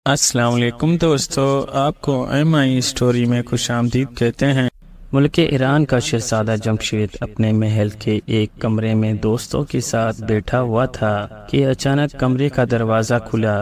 السلام علیکم دوستو، آپ کو ایم آئی اسٹوری میں خوش آمدید کہتے ہیں۔ ملک ایران کا شہزادہ جمشید اپنے محل کے ایک کمرے میں دوستوں کے ساتھ بیٹھا ہوا تھا کہ اچانک کمرے کا دروازہ کھلا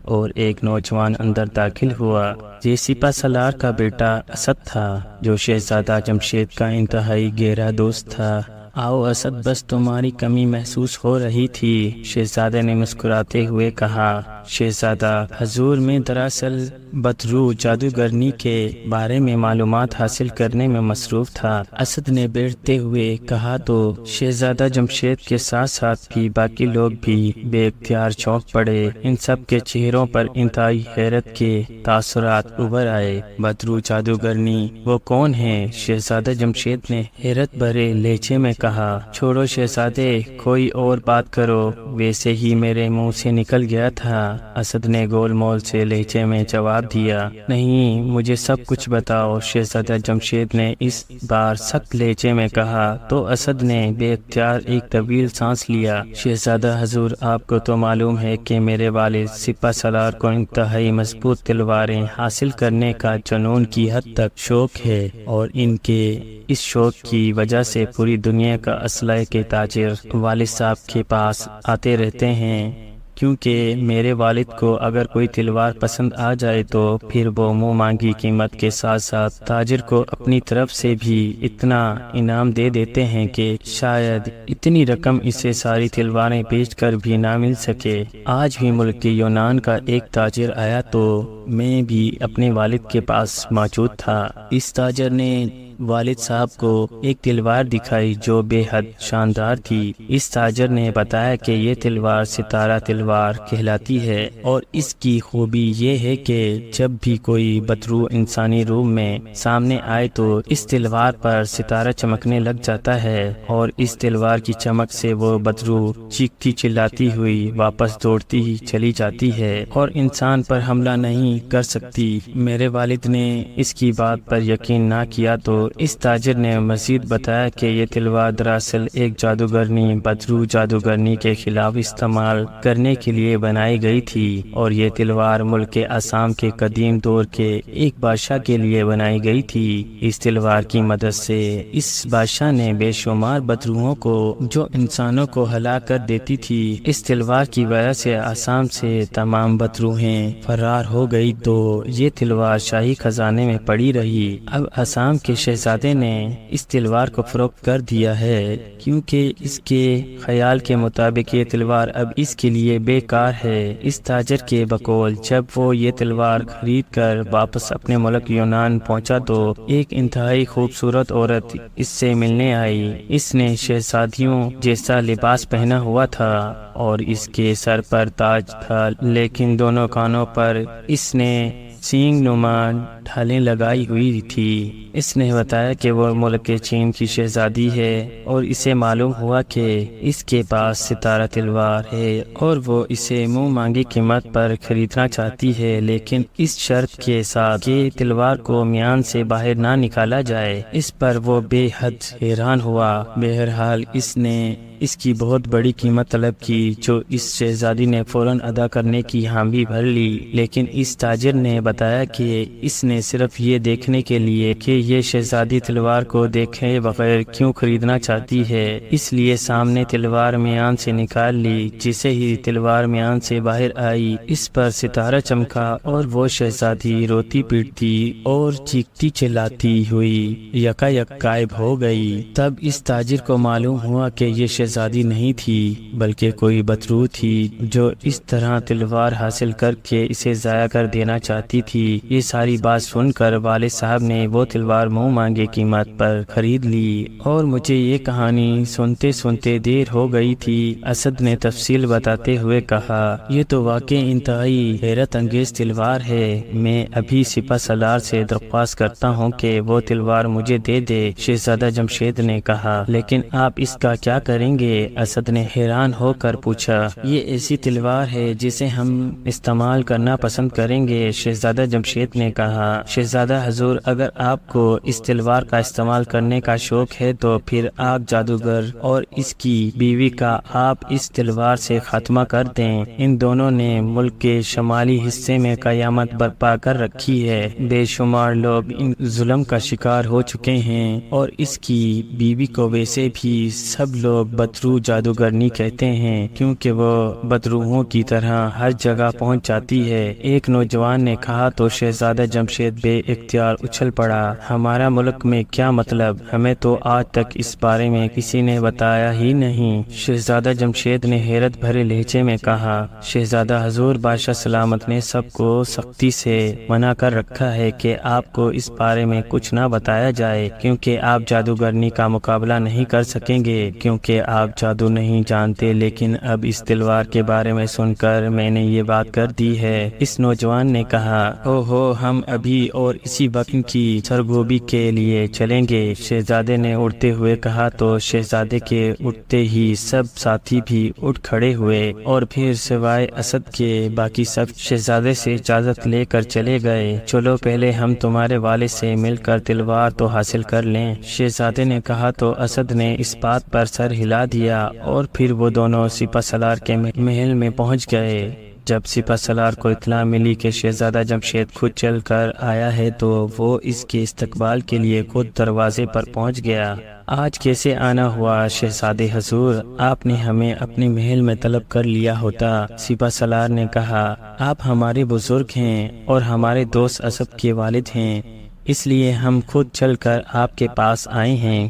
اور ایک نوجوان اندر داخل ہوا۔ یہ سپہ سالار کا بیٹا اسد تھا، جو شہزادہ جمشید کا انتہائی گہرا دوست تھا۔ آؤ اسد، بس تمہاری کمی محسوس ہو رہی تھی، شہزادے نے مسکراتے ہوئے کہا۔ شہزادہ حضور، میں دراصل بدرو جادوگرنی کے بارے میں معلومات حاصل کرنے میں مصروف تھا، اسد نے بیٹھتے ہوئے کہا۔ تو شہزادہ جمشید کے ساتھ ساتھ بھی باقی لوگ بھی بے اختیار چونک پڑے۔ ان سب کے چہروں پر انتہائی حیرت کے تاثرات ابھر آئے۔ بدرو جادوگرنی وہ کون ہے؟ شہزادہ جمشید نے حیرت بھرے لہجے میں کہا۔ چھوڑو شہزادے، کوئی اور بات کرو، ویسے ہی میرے منہ سے نکل گیا تھا، اسد نے گول مول سے لہجے میں جواب دیا۔ نہیں، مجھے سب کچھ بتاؤ، شہزادہ جمشید نے اس بار سخت لہجے میں کہا۔ تو اسد نے بے اختیار ایک طویل سانس لیا۔ شہزادہ حضور، آپ کو تو معلوم ہے کہ میرے والد سپہ سالار کو انتہائی مضبوط تلواریں حاصل کرنے کا جنون کی حد تک شوق ہے، اور ان کے اس شوق کی وجہ سے پوری دنیا کا اسلحے کے تاجر والد صاحب کے پاس آتے رہتے ہیں، کیونکہ میرے والد کو اگر کوئی تلوار پسند آ جائے تو پھر وہ منہ مانگی قیمت کے ساتھ ساتھ تاجر کو اپنی طرف سے بھی اتنا انعام دے دیتے ہیں کہ شاید اتنی رقم اسے ساری تلواریں بیچ کر بھی نہ مل سکے۔ آج بھی ملک یونان کا ایک تاجر آیا تو میں بھی اپنے والد کے پاس موجود تھا۔ اس تاجر نے والد صاحب کو ایک تلوار دکھائی جو بے حد شاندار تھی۔ اس تاجر نے بتایا کہ یہ تلوار ستارہ تلوار کہلاتی ہے، اور اس کی خوبی یہ ہے کہ جب بھی کوئی بدرو انسانی روپ میں سامنے آئے تو اس تلوار پر ستارہ چمکنے لگ جاتا ہے، اور اس تلوار کی چمک سے وہ بدرو چیختی چلاتی ہوئی واپس دوڑتی ہی چلی جاتی ہے اور انسان پر حملہ نہیں کر سکتی۔ میرے والد نے اس کی بات پر یقین نہ کیا تو اس تاجر نے مزید بتایا کہ یہ تلوار دراصل ایک جادوگرنی بدرو جادوگرنی کے خلاف استعمال کرنے کے لیے بنائی گئی تھی، اور یہ تلوار ملک آسام کے قدیم دور کے ایک بادشاہ کے لیے بنائی گئی تھی۔ اس تلوار کی مدد سے اس بادشاہ نے بے شمار بدروؤں کو جو انسانوں کو ہلاک کر دیتی تھی، اس تلوار کی وجہ سے آسام سے تمام بدروہیں فرار ہو گئی، تو یہ تلوار شاہی خزانے میں پڑی رہی۔ اب آسام کے شہزادے نے اس تلوار کو فروخت کر دیا ہے، کیونکہ اس کے خیال کے مطابق یہ تلوار اب اس کے لیے بیکار ہے۔ اس تاجر کے بقول جب وہ یہ تلوار خرید کر واپس اپنے ملک یونان پہنچا تو ایک انتہائی خوبصورت عورت اس سے ملنے آئی۔ اس نے شہزادیوں جیسا لباس پہنا ہوا تھا اور اس کے سر پر تاج تھا، لیکن دونوں کانوں پر اس نے سینگ نما ڈھالیں لگائی ہوئی تھی۔ اس نے بتایا کہ وہ ملک چین کی شہزادی ہے، اور اسے معلوم ہوا کہ اس کے پاس ستارہ تلوار ہے اور وہ اسے منہ مانگی قیمت پر خریدنا چاہتی ہے، لیکن اس شرط کے ساتھ کہ تلوار کو میان سے باہر نہ نکالا جائے۔ اس پر وہ بے حد حیران ہوا۔ بہرحال اس نے اس کی بہت بڑی قیمت طلب کی، جو اس شہزادی نے فوراً ادا کرنے کی حامی بھر لی، لیکن اس تاجر نے بتایا کہ اس نے صرف یہ دیکھنے کے لیے کہ یہ شہزادی تلوار کو دیکھے بغیر کیوں خریدنا چاہتی ہے، اس لیے سامنے تلوار میان سے نکال لی۔ جسے ہی تلوار میان سے باہر آئی، اس پر ستارہ چمکا اور وہ شہزادی روتی پیٹتی اور چیختی چلاتی ہوئی یکا یک غائب ہو گئی۔ تب اس تاجر کو معلوم ہوا کہ یہ شہزادی نہیں تھی بلکہ کوئی بدرو تھی، جو اس طرح تلوار حاصل کر کے اسے ضائع کر دینا چاہتی تھی۔ یہ ساری بات سن کر والد صاحب نے وہ تلوار منہ مانگی قیمت پر خرید لی، اور مجھے یہ کہانی سنتے سنتے دیر ہو گئی تھی، اسد نے تفصیل بتاتے ہوئے کہا۔ یہ تو واقعی انتہائی حیرت انگیز تلوار ہے، میں ابھی سپہ سالار سے درخواست کرتا ہوں کہ وہ تلوار مجھے دے دے، شہزادہ جمشید نے کہا۔ لیکن آپ اس کا کیا کریں گے؟ اسد نے حیران ہو کر پوچھا۔ یہ ایسی تلوار ہے جسے ہم استعمال کرنا پسند کریں گے، شہزادہ جمشید نے کہا۔ شہزادہ حضور، اگر آپ کو اس تلوار کا استعمال کرنے کا شوق ہے تو پھر آگ جادوگر اور اس کی بیوی کا آپ اس تلوار سے خاتمہ کر دیں۔ ان دونوں نے ملک کے شمالی حصے میں قیامت برپا کر رکھی ہے۔ بے شمار لوگ ان ظلم کا شکار ہو چکے ہیں، اور اس کی بیوی کو ویسے بھی سب لوگ بدرو جادوگرنی کہتے ہیں، کیونکہ وہ بدروحوں کی طرح ہر جگہ پہنچ جاتی ہے۔ ایک نوجوان نے کہا تو شہزادہ جمشید بے اختیار اچھل پڑا، ہمارا ملک میں کیا مطلب؟ ہمیں تو آج تک اس بارے میں کسی نے بتایا ہی نہیں۔ شہزادہ جمشید نے حیرت بھرے لہجے میں کہا، شہزادہ حضور، بادشاہ سلامت نے سب کو سختی سے منع کر رکھا ہے کہ آپ کو اس بارے میں کچھ نہ بتایا جائے، کیونکہ آپ جادوگرنی کا مقابلہ نہیں کر سکیں گے، کیونکہ آپ جادو نہیں جانتے۔ لیکن اب اس تلوار کے بارے میں سن کر میں نے یہ بات کر دی ہے۔ اس نوجوان نے کہا، او ہو، ہم ابھی اور اسی وقت کی سرگوبی کے لیے چلیں گے۔ شہزادے نے اڑتے ہوئے کہا تو شہزادے کے اٹھتے ہی سب ساتھی بھی اٹھ کھڑے ہوئے، اور پھر سوائے اسد کے باقی سب شہزادے سے اجازت لے کر چلے گئے۔ چلو پہلے ہم تمہارے والد سے مل کر تلوار تو حاصل کر لیں۔ شہزادے نے کہا تو اسد نے اس بات پر سر ہلا دیا، اور پھر وہ دونوں سپہ سالار کے محل میں پہنچ گئے۔ جب سپہ سالار کو اطلاع ملی کہ شہزادہ جمشید خود چل کر آیا ہے تو وہ اس کے استقبال کے لیے خود دروازے پر پہنچ گیا۔ آج کیسے آنا ہوا شہزادے حضور؟ آپ نے ہمیں اپنے محل میں طلب کر لیا ہوتا۔ سپہ سالار نے کہا، آپ ہمارے بزرگ ہیں اور ہمارے دوست اسد کے والد ہیں، اس لیے ہم خود چل کر آپ کے پاس آئے ہیں۔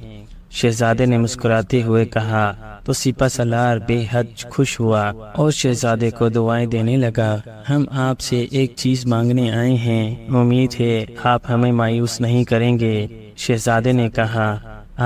شہزادے نے مسکراتے ہوئے کہا تو سپہ سالار بے حد خوش ہوا اور شہزادے کو دعائیں دینے لگا۔ ہم آپ سے ایک چیز مانگنے آئے ہیں، امید ہے آپ ہمیں مایوس نہیں کریں گے۔ شہزادے نے کہا،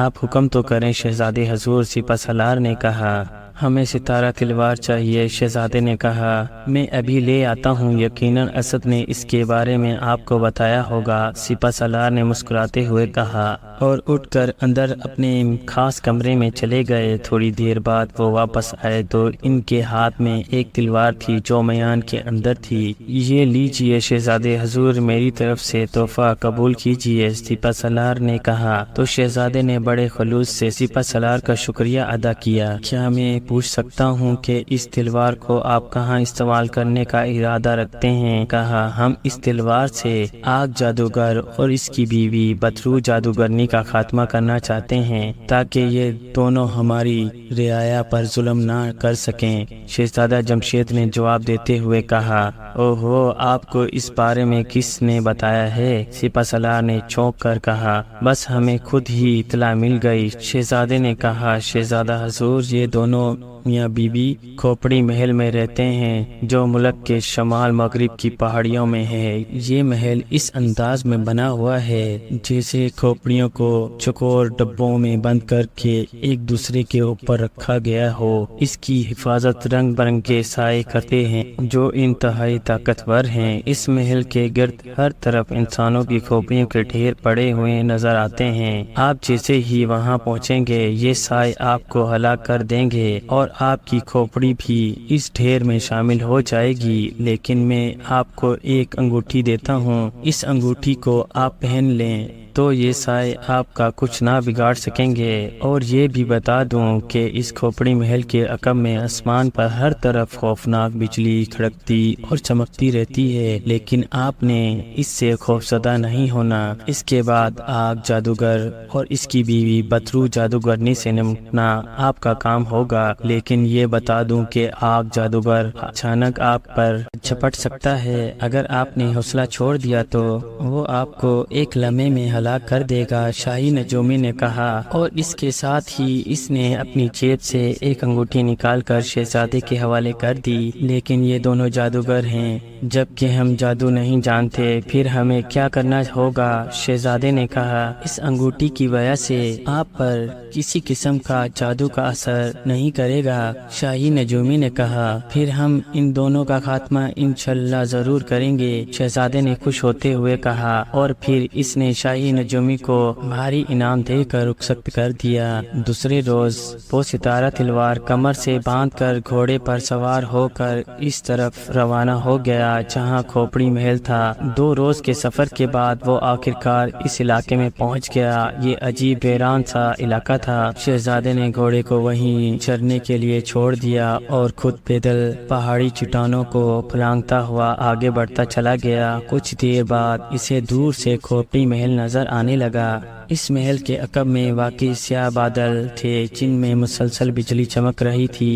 آپ حکم تو کریں شہزادے حضور۔ سپہ سالار نے کہا، ہمیں ستارہ تلوار چاہیے۔ شہزادے نے کہا، میں ابھی لے آتا ہوں، یقیناً اسد نے اس کے بارے میں آپ کو بتایا ہوگا۔ سپہ سالار نے مسکراتے ہوئے کہا اور اٹھ کر اندر اپنے خاص کمرے میں چلے گئے۔ تھوڑی دیر بعد وہ واپس آئے تو ان کے ہاتھ میں ایک تلوار تھی جو میان کے اندر تھی۔ یہ لیجئے شہزادے حضور، میری طرف سے تحفہ قبول کیجئے۔ سپہ سالار نے کہا تو شہزادے نے بڑے خلوص سے سپہ سالار کا شکریہ ادا کیا۔ کیا میں پوچھ سکتا ہوں کہ اس تلوار کو آپ کہاں استعمال کرنے کا ارادہ رکھتے ہیں؟ کہا، ہم اس تلوار سے آگ جادوگر اور اس کی بیوی بدرو جادوگرنی کا خاتمہ کرنا چاہتے ہیں، تاکہ یہ دونوں ہماری رعایا پر ظلم نہ کر سکیں۔ شہزادہ جمشید نے جواب دیتے ہوئے کہا، او ہو، آپ کو اس بارے میں کس نے بتایا ہے؟ سپہ سالار نے چونک کر کہا، بس ہمیں خود ہی اطلاع مل گئی۔ شہزادے نے کہا، شہزادہ حضور، یہ دونوں میاں بیوی کھوپڑی محل میں رہتے ہیں جو ملک کے شمال مغرب کی پہاڑیوں میں ہے۔ یہ محل اس انداز میں بنا ہوا ہے جیسے کھوپڑیوں کو چکور ڈبوں میں بند کر کے ایک دوسرے کے اوپر رکھا گیا ہو۔ اس کی حفاظت رنگ برنگے سائے کرتے ہیں جو انتہائی طاقتور ہیں۔ اس محل کے گرد ہر طرف انسانوں کی کھوپڑیوں کے ڈھیر پڑے ہوئے نظر آتے ہیں۔ آپ جیسے ہی وہاں پہنچیں گے یہ سائے آپ کو ہلاک کر دیں گے اور آپ کی کھوپڑی بھی اس ڈھیر میں شامل ہو جائے گی۔ لیکن میں آپ کو ایک انگوٹھی دیتا ہوں، اس انگوٹھی کو آپ پہن لیں تو یہ سائے آپ کا کچھ نہ بگاڑ سکیں گے۔ اور یہ بھی بتا دوں کہ اس کھوپڑی محل کے عقب میں آسمان پر ہر طرف خوفناک بجلی کھڑکتی اور چمکتی رہتی ہے، لیکن آپ نے اس سے خوفزدہ نہیں ہونا۔ اس کے بعد آگ جادوگر اور اس کی بیوی بدرو جادوگرنی سے نمٹنا آپ کا کام ہوگا، لیکن یہ بتا دوں کہ آگ جادوگر اچانک آپ پر جھپٹ سکتا ہے۔ اگر آپ نے حوصلہ چھوڑ دیا تو وہ آپ کو ایک لمحے میں ہلاک کر دے گا۔ شاہی نجومی نے کہا، اور اس کے ساتھ ہی اس نے اپنی جیب سے ایک انگوٹھی نکال کر شہزادے کے حوالے کر دی۔ لیکن یہ دونوں جادوگر ہیں، جبکہ ہم جادو نہیں جانتے، پھر ہمیں کیا کرنا ہوگا؟ شہزادے نے کہا، اس انگوٹھی کی وجہ سے آپ پر کسی قسم کا جادو کا اثر نہیں کرے گا۔ شاہی نجومی نے کہا، پھر ہم ان دونوں کا خاتمہ انشاءاللہ ضرور کریں گے۔ شہزادے نے خوش ہوتے ہوئے کہا، اور پھر اس نے شاہی بادشاہی نجومی کو بھاری انعام دے کر رخصت کر دیا۔ دوسرے روز وہ ستارہ تلوار کمر سے باندھ کر گھوڑے پر سوار ہو کر اس طرف روانہ ہو گیا جہاں کھوپڑی محل تھا۔ 2 روز کے سفر کے بعد وہ آخرکار اس علاقے میں پہنچ گیا۔ یہ عجیب ویران سا علاقہ تھا۔ شہزادے نے گھوڑے کو وہیں چرنے کے لیے چھوڑ دیا اور خود پیدل پہاڑی چٹانوں کو پھلانگتا ہوا آگے بڑھتا چلا گیا۔ کچھ دیر بعد اسے دور سے کھوپڑی محل نظر آنے لگا۔ اس محل کے عقب میں واقع سیاہ بادل تھے جن میں مسلسل بجلی چمک رہی تھی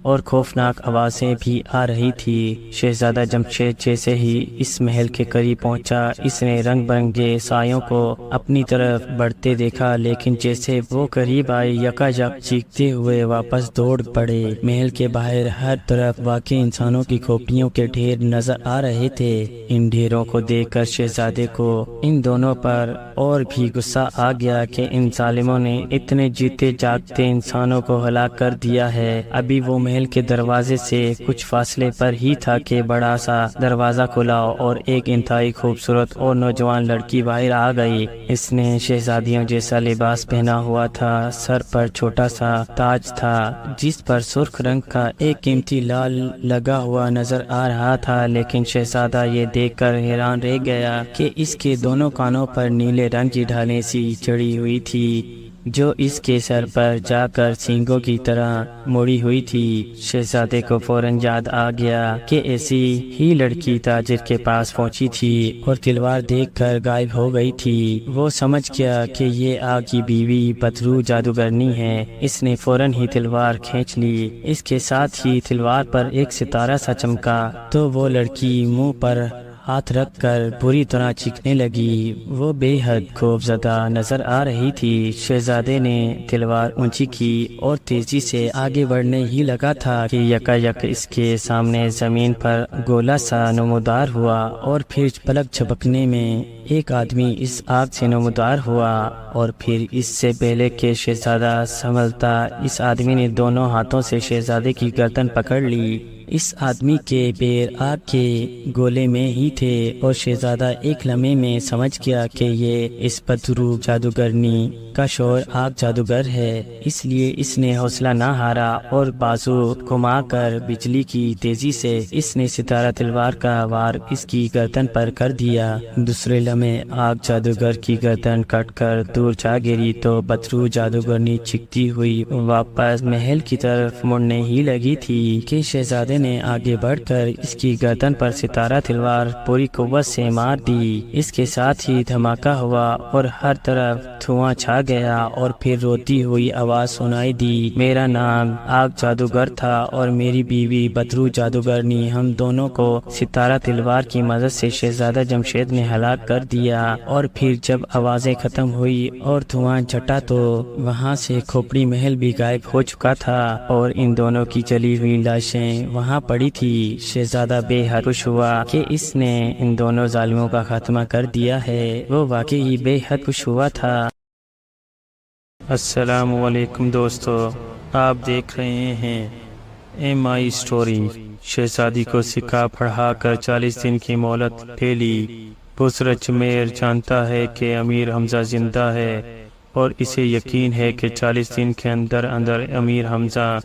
اور خوفناک آوازیں بھی آ رہی تھی۔ شہزادہ جمشید جیسے ہی اس محل کے قریب پہنچا اس نے رنگ برنگے سایوں کو اپنی طرف بڑھتے دیکھا، لیکن جیسے وہ قریب آئے یکایک چیختے ہوئے واپس دوڑ پڑے۔ محل کے باہر ہر طرف واقع انسانوں کی کھوپڑیوں کے ڈھیر نظر آ رہے تھے۔ ان ڈھیروں کو دیکھ کر شہزادے کو ان دونوں پر اور بھی غصہ آ گیا کہ ان ظالموں نے اتنے جیتے جاگتے انسانوں کو ہلاک کر دیا ہے۔ ابھی وہ محل کے دروازے سے کچھ فاصلے پر ہی تھا کہ بڑا سا دروازہ کھلا اور ایک انتہائی خوبصورت اور نوجوان لڑکی باہر آ گئی۔ اس نے شہزادیوں جیسا لباس پہنا ہوا تھا، سر پر چھوٹا سا تاج تھا جس پر سرخ رنگ کا ایک قیمتی لال لگا ہوا نظر آ رہا تھا، لیکن شہزادہ یہ دیکھ کر حیران رہ گیا کہ اس کے دونوں کانوں پر نیلے رنگ کی ڈھالیں سی چڑھی ہوئی تھی جو اس کے سر پر جا کر سینگوں کی طرح مڑی ہوئی تھی۔ شہزادے کو فوراً یاد آ گیا کہ ایسی ہی لڑکی تاجر کے پاس پہنچی تھی اور تلوار دیکھ کر غائب ہو گئی تھی۔ وہ سمجھ گیا کہ یہ آگ کی بیوی بدرو جادوگرنی ہے۔ اس نے فوراً ہی تلوار کھینچ لی۔ اس کے ساتھ ہی تلوار پر ایک ستارہ سا چمکا تو وہ لڑکی منہ پر ہاتھ رکھ کر بری طرح چیخنے لگی۔ وہ بے حد خوفزدہ نظر آ رہی تھی۔ شہزادے نے تلوار اونچی کی اور تیزی سے آگے بڑھنے ہی لگا تھا کہ یکایک اس کے سامنے زمین پر گولا سا نمودار ہوا اور پھر پلک جھپکنے میں ایک آدمی اس آگ سے نمودار ہوا، اور پھر اس سے پہلے کہ شہزادہ سنبھلتا اس آدمی نے دونوں ہاتھوں سے شہزادے کی گردن پکڑ لی۔ اس آدمی کے پیر آگ کے گولے میں ہی تھے اور شہزادہ ایک لمحے میں سمجھ گیا کہ یہ اس بدرو جادوگرنی کا شوہر آگ جادوگر ہے۔ اس لیے اس نے حوصلہ نہ ہارا اور بازو گھما کر بجلی کی تیزی سے اس نے ستارہ تلوار کا وار اس کی گردن پر کر دیا۔ دوسرے لمحے آگ جادوگر کی گردن کٹ کر دور جا گری تو بدرو جادوگرنی چیختی ہوئی واپس محل کی طرف مڑنے ہی لگی تھی کہ شہزادے نے آگے بڑھ کر اس کی گردن پر ستارہ تلوار پوری قوت سے مار دی۔ اس کے ساتھ ہی دھماکہ ہوا اور ہر طرف دھواں چھا گیا اور پھر روتی ہوئی آواز سنائی دی، میرا نام آگ جادوگر تھا اور میری بیوی بدرو جادوگرنی، ہم دونوں کو ستارہ تلوار کی مدد سے شہزادہ جمشید نے ہلاک کر دیا۔ اور پھر جب آوازیں ختم ہوئی اور دھواں چھٹا تو وہاں سے کھوپڑی محل بھی غائب ہو چکا تھا اور ان دونوں کی جلی ہوئی لاشیں وہاں پڑی تھی۔ شہزادہ بے حد خوش ہوا کہ اس نے ان دونوں ظالموں کا خاتمہ کر دیا ہے۔ وہ واقعی بے حد خوش ہوا تھا۔ السلام علیکم دوستو، آپ دیکھ رہے ہیں MI اسٹوری۔ شہزادی کو سکہ پڑھا کر 40 دن کی مہلت لے لی۔ بسرت میر جانتا ہے کہ امیر حمزہ زندہ ہے اور اسے یقین ہے کہ 40 دن کے اندر اندر امیر حمزہ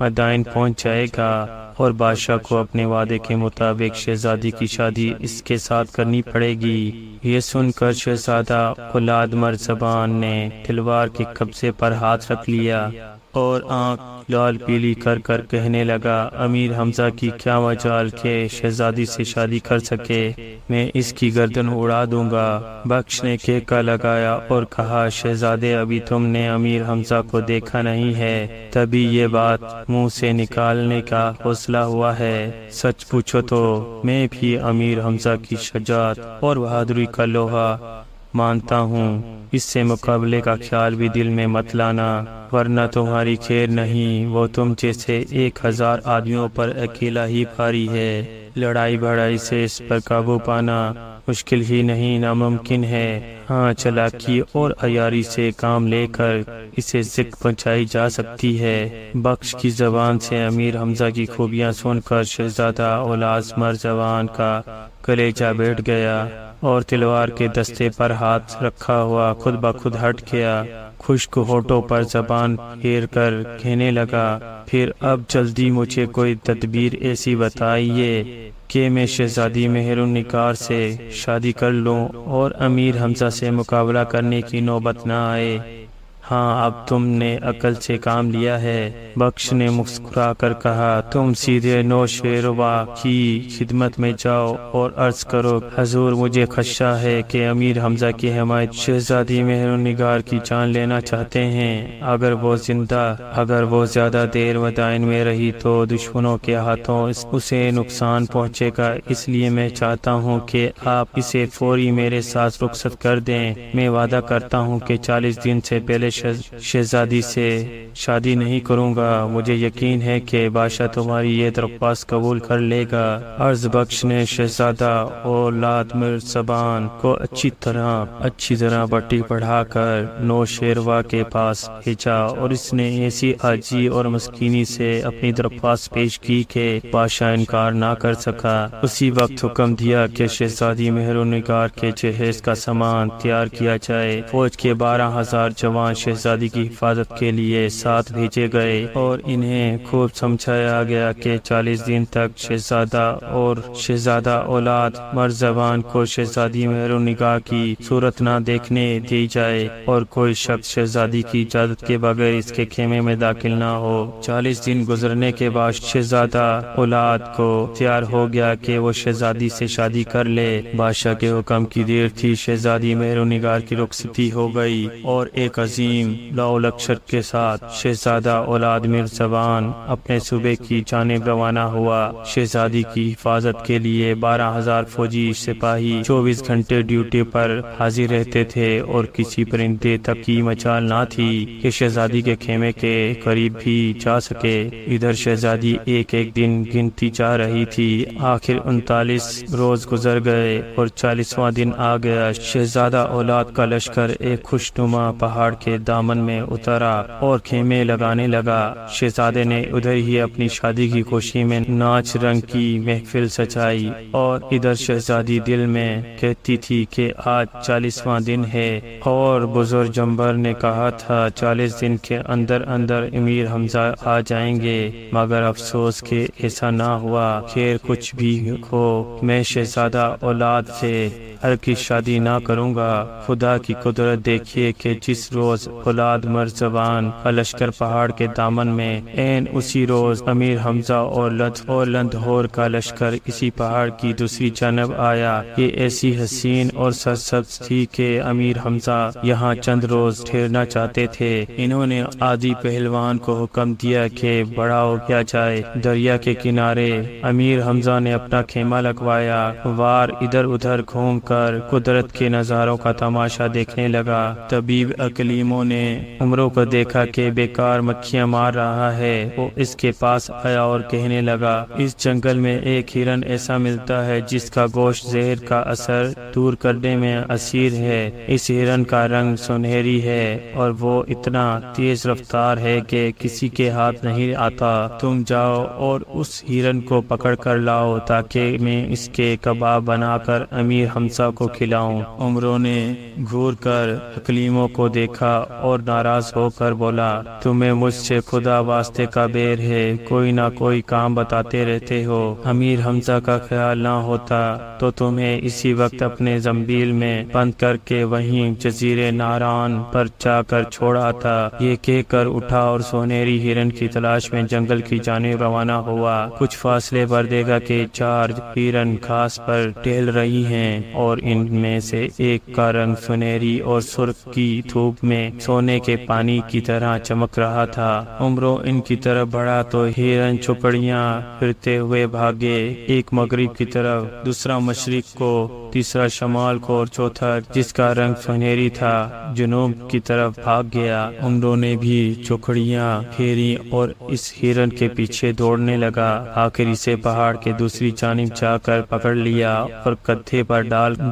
مدائن پہنچ جائے گا اور بادشاہ کو اپنے وعدے کے مطابق شہزادی کی شادی اس کے ساتھ کرنی پڑے گی۔ یہ سن کر شہزادہ اولاد مرزبان نے تلوار کے قبضے پر ہاتھ رکھ لیا اور آنکھ لال پیلی کر کر کہنے لگا، امیر حمزہ کی کیا مجال کہ شہزادی سے شادی کر سکے، میں اس کی گردن اڑا دوں گا۔ بخش نے کہکا لگایا اور کہا، شہزادے ابھی تم نے امیر حمزہ کو دیکھا نہیں ہے، تبھی یہ بات منہ سے نکالنے کا حوصلہ ہوا ہے۔ سچ پوچھو تو میں بھی امیر حمزہ کی شجاعت اور بہادری کا لوہا مانتا ہوں، اس سے مقابلے کا خیال بھی دل میں مت لانا، ورنہ تمہاری خیر نہیں، وہ تم جیسے 1000 آدمیوں پر اکیلا ہی بھاری ہے۔ لڑائی بھڑائی سے اس پر قابو پانا مشکل ہی نہیں ناممکن ہے۔ ہاں، چالاکی اور عیاری سے کام لے کر اسے ذکر پہنچائی جا سکتی ہے۔ بخش کی زبان سے امیر حمزہ کی خوبیاں سن کر شہزادہ اولاد مرزبان کا کلیجہ بیٹھ گیا اور تلوار کے دستے پر ہاتھ رکھا ہوا خود بخود ہٹ گیا۔ خشک ہونٹوں پر زبان پھیر کر کہنے لگا، پھر اب جلدی مجھے کوئی تدبیر ایسی بتائیے کہ میں شہزادی مہر النگار سے شادی کر لوں اور امیر حمزہ سے مقابلہ کرنے کی نوبت نہ آئے۔ ہاں، اب تم نے عقل سے کام لیا ہے۔ بخش نے مسکرا کر کہا، تم سیدھے نوشیروہ کی خدمت میں جاؤ اور عرض کرو، حضور مجھے خدشہ ہے کہ امیر حمزہ کی حمایت شہزادی مہر النگار کی جان لینا چاہتے ہیں۔ اگر وہ زیادہ دیر مدائن میں رہی تو دشمنوں کے ہاتھوں اسے نقصان پہنچے گا، اس لیے میں چاہتا ہوں کہ آپ اسے فوری میرے ساتھ رخصت کر دیں۔ میں وعدہ کرتا ہوں کہ 40 دن سے پہلے شہزادی سے شادی نہیں کروں گا۔ مجھے یقین ہے کہ بادشاہ تمہاری یہ درخواست قبول کر لے گا۔ عرض بخش نے شہزادہ اولاد مرزبان کو اچھی طرح پٹی پڑھا کر نوشیروہ کے پاس بھیجا اور اس نے ایسی عاجزی اور مسکینی سے اپنی درخواست پیش کی کہ بادشاہ انکار نہ کر سکا۔ اسی وقت حکم دیا کہ شہزادی مہر النگار کے جہیز کا سامان تیار کیا جائے۔ فوج کے 12,000 جوان شہزادی کی حفاظت کے لیے ساتھ بھیجے گئے اور انہیں خوب سمجھایا گیا کہ 40 دن تک شہزادہ اولاد مرزبان کو شہزادی مہر النگار کی صورت نہ دیکھنے دی جائے اور کوئی شخص شہزادی کی اجازت کے بغیر اس کے خیمے میں داخل نہ ہو۔ 40 دن گزرنے کے بعد شہزادہ اولاد کو تیار ہو گیا کہ وہ شہزادی سے شادی کر لے۔ بادشاہ کے حکم کی دیر تھی، شہزادی مہر النگار کی رخصتی ہو گئی اور ایک عظیم لو لشکر کے ساتھ شہزادہ اولاد مرزبان اپنے صوبے کی جانب روانہ ہوا۔ شہزادی کی حفاظت کے لیے 12,000 فوجی سپاہی 24 گھنٹے ڈیوٹی پر حاضر رہتے تھے اور کسی پرندے تک کی مجال نہ تھی کہ شہزادی کے خیمے کے قریب بھی جا سکے۔ ادھر شہزادی ایک دن گنتی جا رہی تھی۔ آخر 39 روز گزر گئے اور 40واں دن آ گیا۔ شہزادہ اولاد کا لشکر ایک خوشنما پہاڑ کے دامن میں اترا اور خیمے لگانے لگا۔ شہزادے نے ادھر ہی اپنی شادی کی خوشی میں ناچ رنگ کی محفل سجائی اور ادھر شہزادی دل میں کہتی تھی کہ آج 40واں دن ہے اور بزرگ جمبر نے کہا تھا 40 دن کے اندر امیر حمزہ آ جائیں گے، مگر افسوس کہ ایسا نہ ہوا۔ خیر کچھ بھی ہو، میں شہزادہ اولاد سے ہرگز شادی نہ کروں گا۔ خدا کی قدرت دیکھیے کہ جس روز اولاد مرزبان کا لشکر پہاڑ کے دامن میں، اسی روز امیر حمزہ اور لندہور کا لشکر اسی پہاڑ کی دوسری جانب آیا۔ یہ ایسی حسین اور سرسبز تھی کہ امیر حمزہ یہاں چند روز ٹھہرنا چاہتے تھے۔ انہوں نے عادی پہلوان کو حکم دیا کہ بڑھاؤ کیا جائے۔ دریا کے کنارے امیر حمزہ نے اپنا خیمہ لگوایا، وار ادھر ادھر گھوم کر قدرت کے نظاروں کا تماشا دیکھنے لگا۔ طبیب اقلیموں نے عمروں کو دیکھا کہ بیکار مکھیاں مار رہا ہے۔ وہ اس کے پاس آیا اور کہنے لگا، اس جنگل میں ایک ہرن ایسا ملتا ہے جس کا گوشت زہر کا اثر دور کرنے میں اسیر ہے۔ اس ہرن کا رنگ سنہری ہے اور وہ اتنا تیز رفتار ہے کہ کسی کے ہاتھ نہیں آتا۔ تم جاؤ اور اس ہرن کو پکڑ کر لاؤ تاکہ میں اس کے کباب بنا کر امیر حمزہ کو کھلاؤں۔ عمروں نے گھور کر اقلیموں کو دیکھا اور ناراض ہو کر بولا، تمہیں مجھ سے خدا واسطے کا بیر ہے، کوئی نہ کوئی کام بتاتے رہتے ہو۔ امیر حمزہ کا خیال نہ ہوتا تو تمہیں اسی وقت اپنے زنبیل میں بند کر کے وہیں جزیرے ناران پر جا کر چھوڑ آتا۔ یہ کہہ کر اٹھا اور سنہری ہرن کی تلاش میں جنگل کی جانب روانہ ہوا۔ کچھ فاصلے پر دیکھا کہ 4 ہرن گھاس پر ٹہل رہی ہیں اور ان میں سے ایک کا رنگ سنہری اور سرخ کی دھوپ میں سونے کے پانی کی طرح چمک رہا تھا۔ عمرو ان کی طرف بڑھا تو ہرن چوپڑیاں پھرتے ہوئے بھاگے، ایک مغرب کی طرف، دوسرا مشرق کو، تیسرا شمال کو اور چوتھا جس کا رنگ سنہری تھا جنوب کی طرف بھاگ گیا۔ عمرو نے بھی چوکڑیاں پھیری اور اس ہرن کے پیچھے دوڑنے لگا۔ آخر اسے پہاڑ کے دوسری جانب جا کر پکڑ لیا اور کندھے پر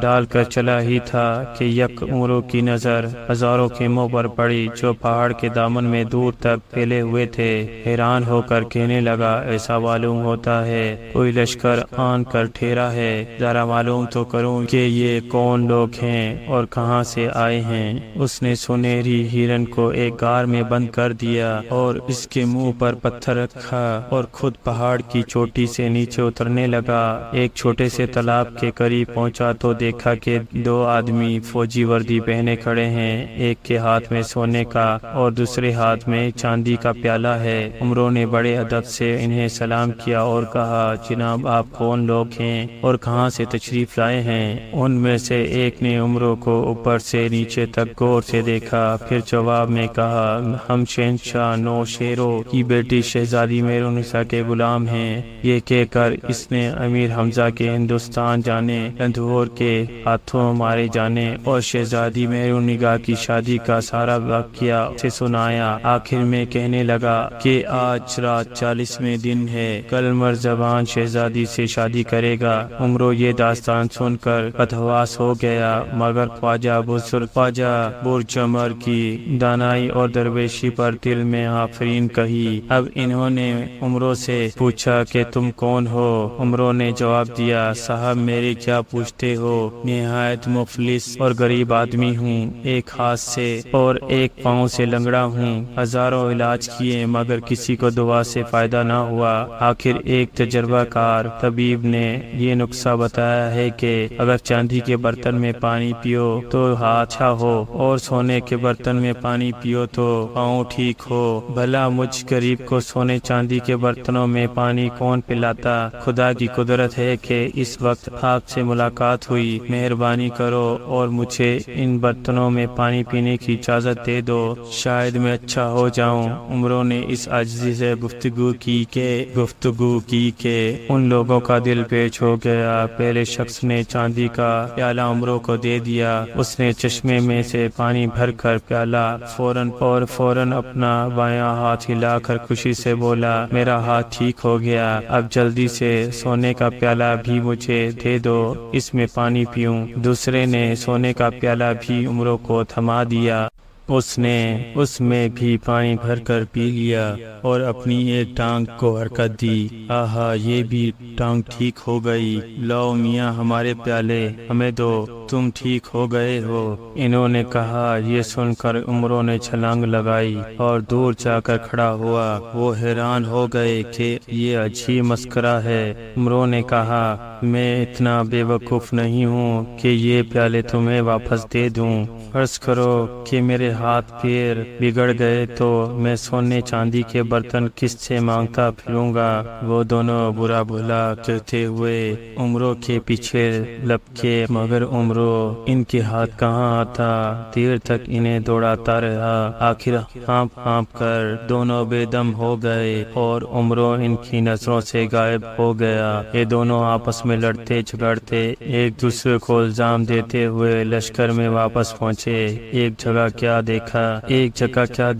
ڈال کر چلا ہی تھا کہ یک عمرو کی نظر ہزاروں خیموں پر پڑی جو پہاڑ کے دامن میں دور تک پھیلے ہوئے تھے۔ حیران ہو کر کہنے لگا، ایسا معلوم ہوتا ہے کوئی لشکر آن کر ٹھہرا ہے، ذرا معلوم تو کروں کہ یہ کون لوگ ہیں اور کہاں سے آئے ہیں۔ اس نے سنہری ہرن کو ایک غار میں بند کر دیا اور اس کے منہ پر پتھر رکھا اور خود پہاڑ کی چوٹی سے نیچے اترنے لگا۔ ایک چھوٹے سے تالاب کے قریب پہنچا تو دیکھا کہ دو آدمی فوجی وردی پہنے کھڑے ہیں، ایک کے ہاتھ میں سونے کا اور دوسرے ہاتھ میں چاندی کا پیالہ ہے۔ عمرو نے بڑے ادب سے انہیں سلام کیا اور کہا، جناب آپ کون لوگ ہیں اور کہاں سے تشریف لائے ہیں؟ ان میں سے ایک نے عمرو کو اوپر سے نیچے تک غور سے دیکھا، پھر جواب میں کہا، ہم شہنشاہ نوشیرو کی بیٹی شہزادی مہرونیسا کے غلام ہیں۔ یہ کہہ کر اس نے امیر حمزہ کے ہندوستان جانے، لندھور کے ہاتھوں مارے جانے اور شہزادی مہرونیسا کی شادی کا سارا واقعہ سے سنایا۔ آخر میں کہنے لگا کہ آج رات 40ویں دن ہے، کل مرزبان شہزادی سے شادی کرے گا۔ عمرو یہ داستان سن کر بدحواس ہو گیا، مگر خواجہ برجمر کی دانائی اور درویشی پر دل میں آفرین کہی۔ اب انہوں نے عمرو سے پوچھا کہ تم کون ہو؟ عمرو نے جواب دیا، صاحب میرے کیا پوچھتے ہو، نہایت مفلس اور غریب آدمی ہوں، ایک ہاتھ سے اور ایک پاؤں سے لنگڑا ہوں، ہزاروں علاج کیے مگر کسی کو دوا سے فائدہ نہ ہوا۔ آخر ایک تجربہ کار طبیب نے یہ نسخہ بتایا ہے کہ اگر چاندی کے برتن میں پانی پیو تو ہاتھ اچھا ہو اور سونے کے برتن میں پانی پیو تو پاؤں ٹھیک ہو۔ بھلا مجھ غریب کو سونے چاندی کے برتنوں میں پانی کون پلاتا؟ خدا کی قدرت ہے کہ اس وقت آپ سے ملاقات ہوئی، مہربانی کرو اور مجھے ان برتنوں میں پانی پینے کی اجازت دے دو، شاید میں اچھا ہو جاؤں۔ عمرو نے اس عاجزی سے گفتگو کی کہ ان لوگوں کا دل پیچ ہو گیا۔ پہلے شخص نے چاندی کا پیالہ عمرو کو دے دیا، اس نے چشمے میں سے پانی بھر کر پیالہ فوراً اپنا بایاں ہاتھ ہلا کر خوشی سے بولا، میرا ہاتھ ٹھیک ہو گیا، اب جلدی سے سونے کا پیالہ بھی مجھے دے دو، اس میں پانی پیوں۔ دوسرے نے سونے کا پیالہ بھی عمرو کو تھما دیا، اس نے اس میں بھی پانی بھر کر پی لیا اور اپنی ایک ٹانگ کو حرکت دی۔ آہا، یہ بھی ٹانگ ٹھیک ہو گئی، لاؤ میاں ہمارے پیالے ہمیں دو، تم ٹھیک ہو گئے ہو۔ انہوں نے کہا۔ یہ سن کر عمرو نے چھلانگ لگائی اور دور جا کر کھڑا ہوا۔ وہ حیران ہو گئے کہ یہ عجیب مسخرہ ہے۔ عمرو نے کہا، میں اتنا بے وقوف نہیں ہوں کہ یہ پیالے تمہیں واپس دے دوں۔ فرض کرو کہ میرے ہاتھ پیر بگڑ گئے تو میں سونے چاندی کے برتن کس سے مانگتا پھروں گا؟ وہ دونوں برا بھلا کہتے ہوئے عمرو کے پیچھے لپکے، مگر عمرو ان کے ہاتھ کہاں آتا، دیر تک انہیں دوڑاتا رہا۔ آخر ہانپ کر دونوں بے دم ہو گئے اور عمرو ان کی نظروں سے غائب ہو گیا۔ یہ دونوں آپس میں لڑتے جھگڑتے ایک دوسرے کو الزام دیتے ہوئے لشکر میں واپس پہنچے۔ ایک جگہ کیا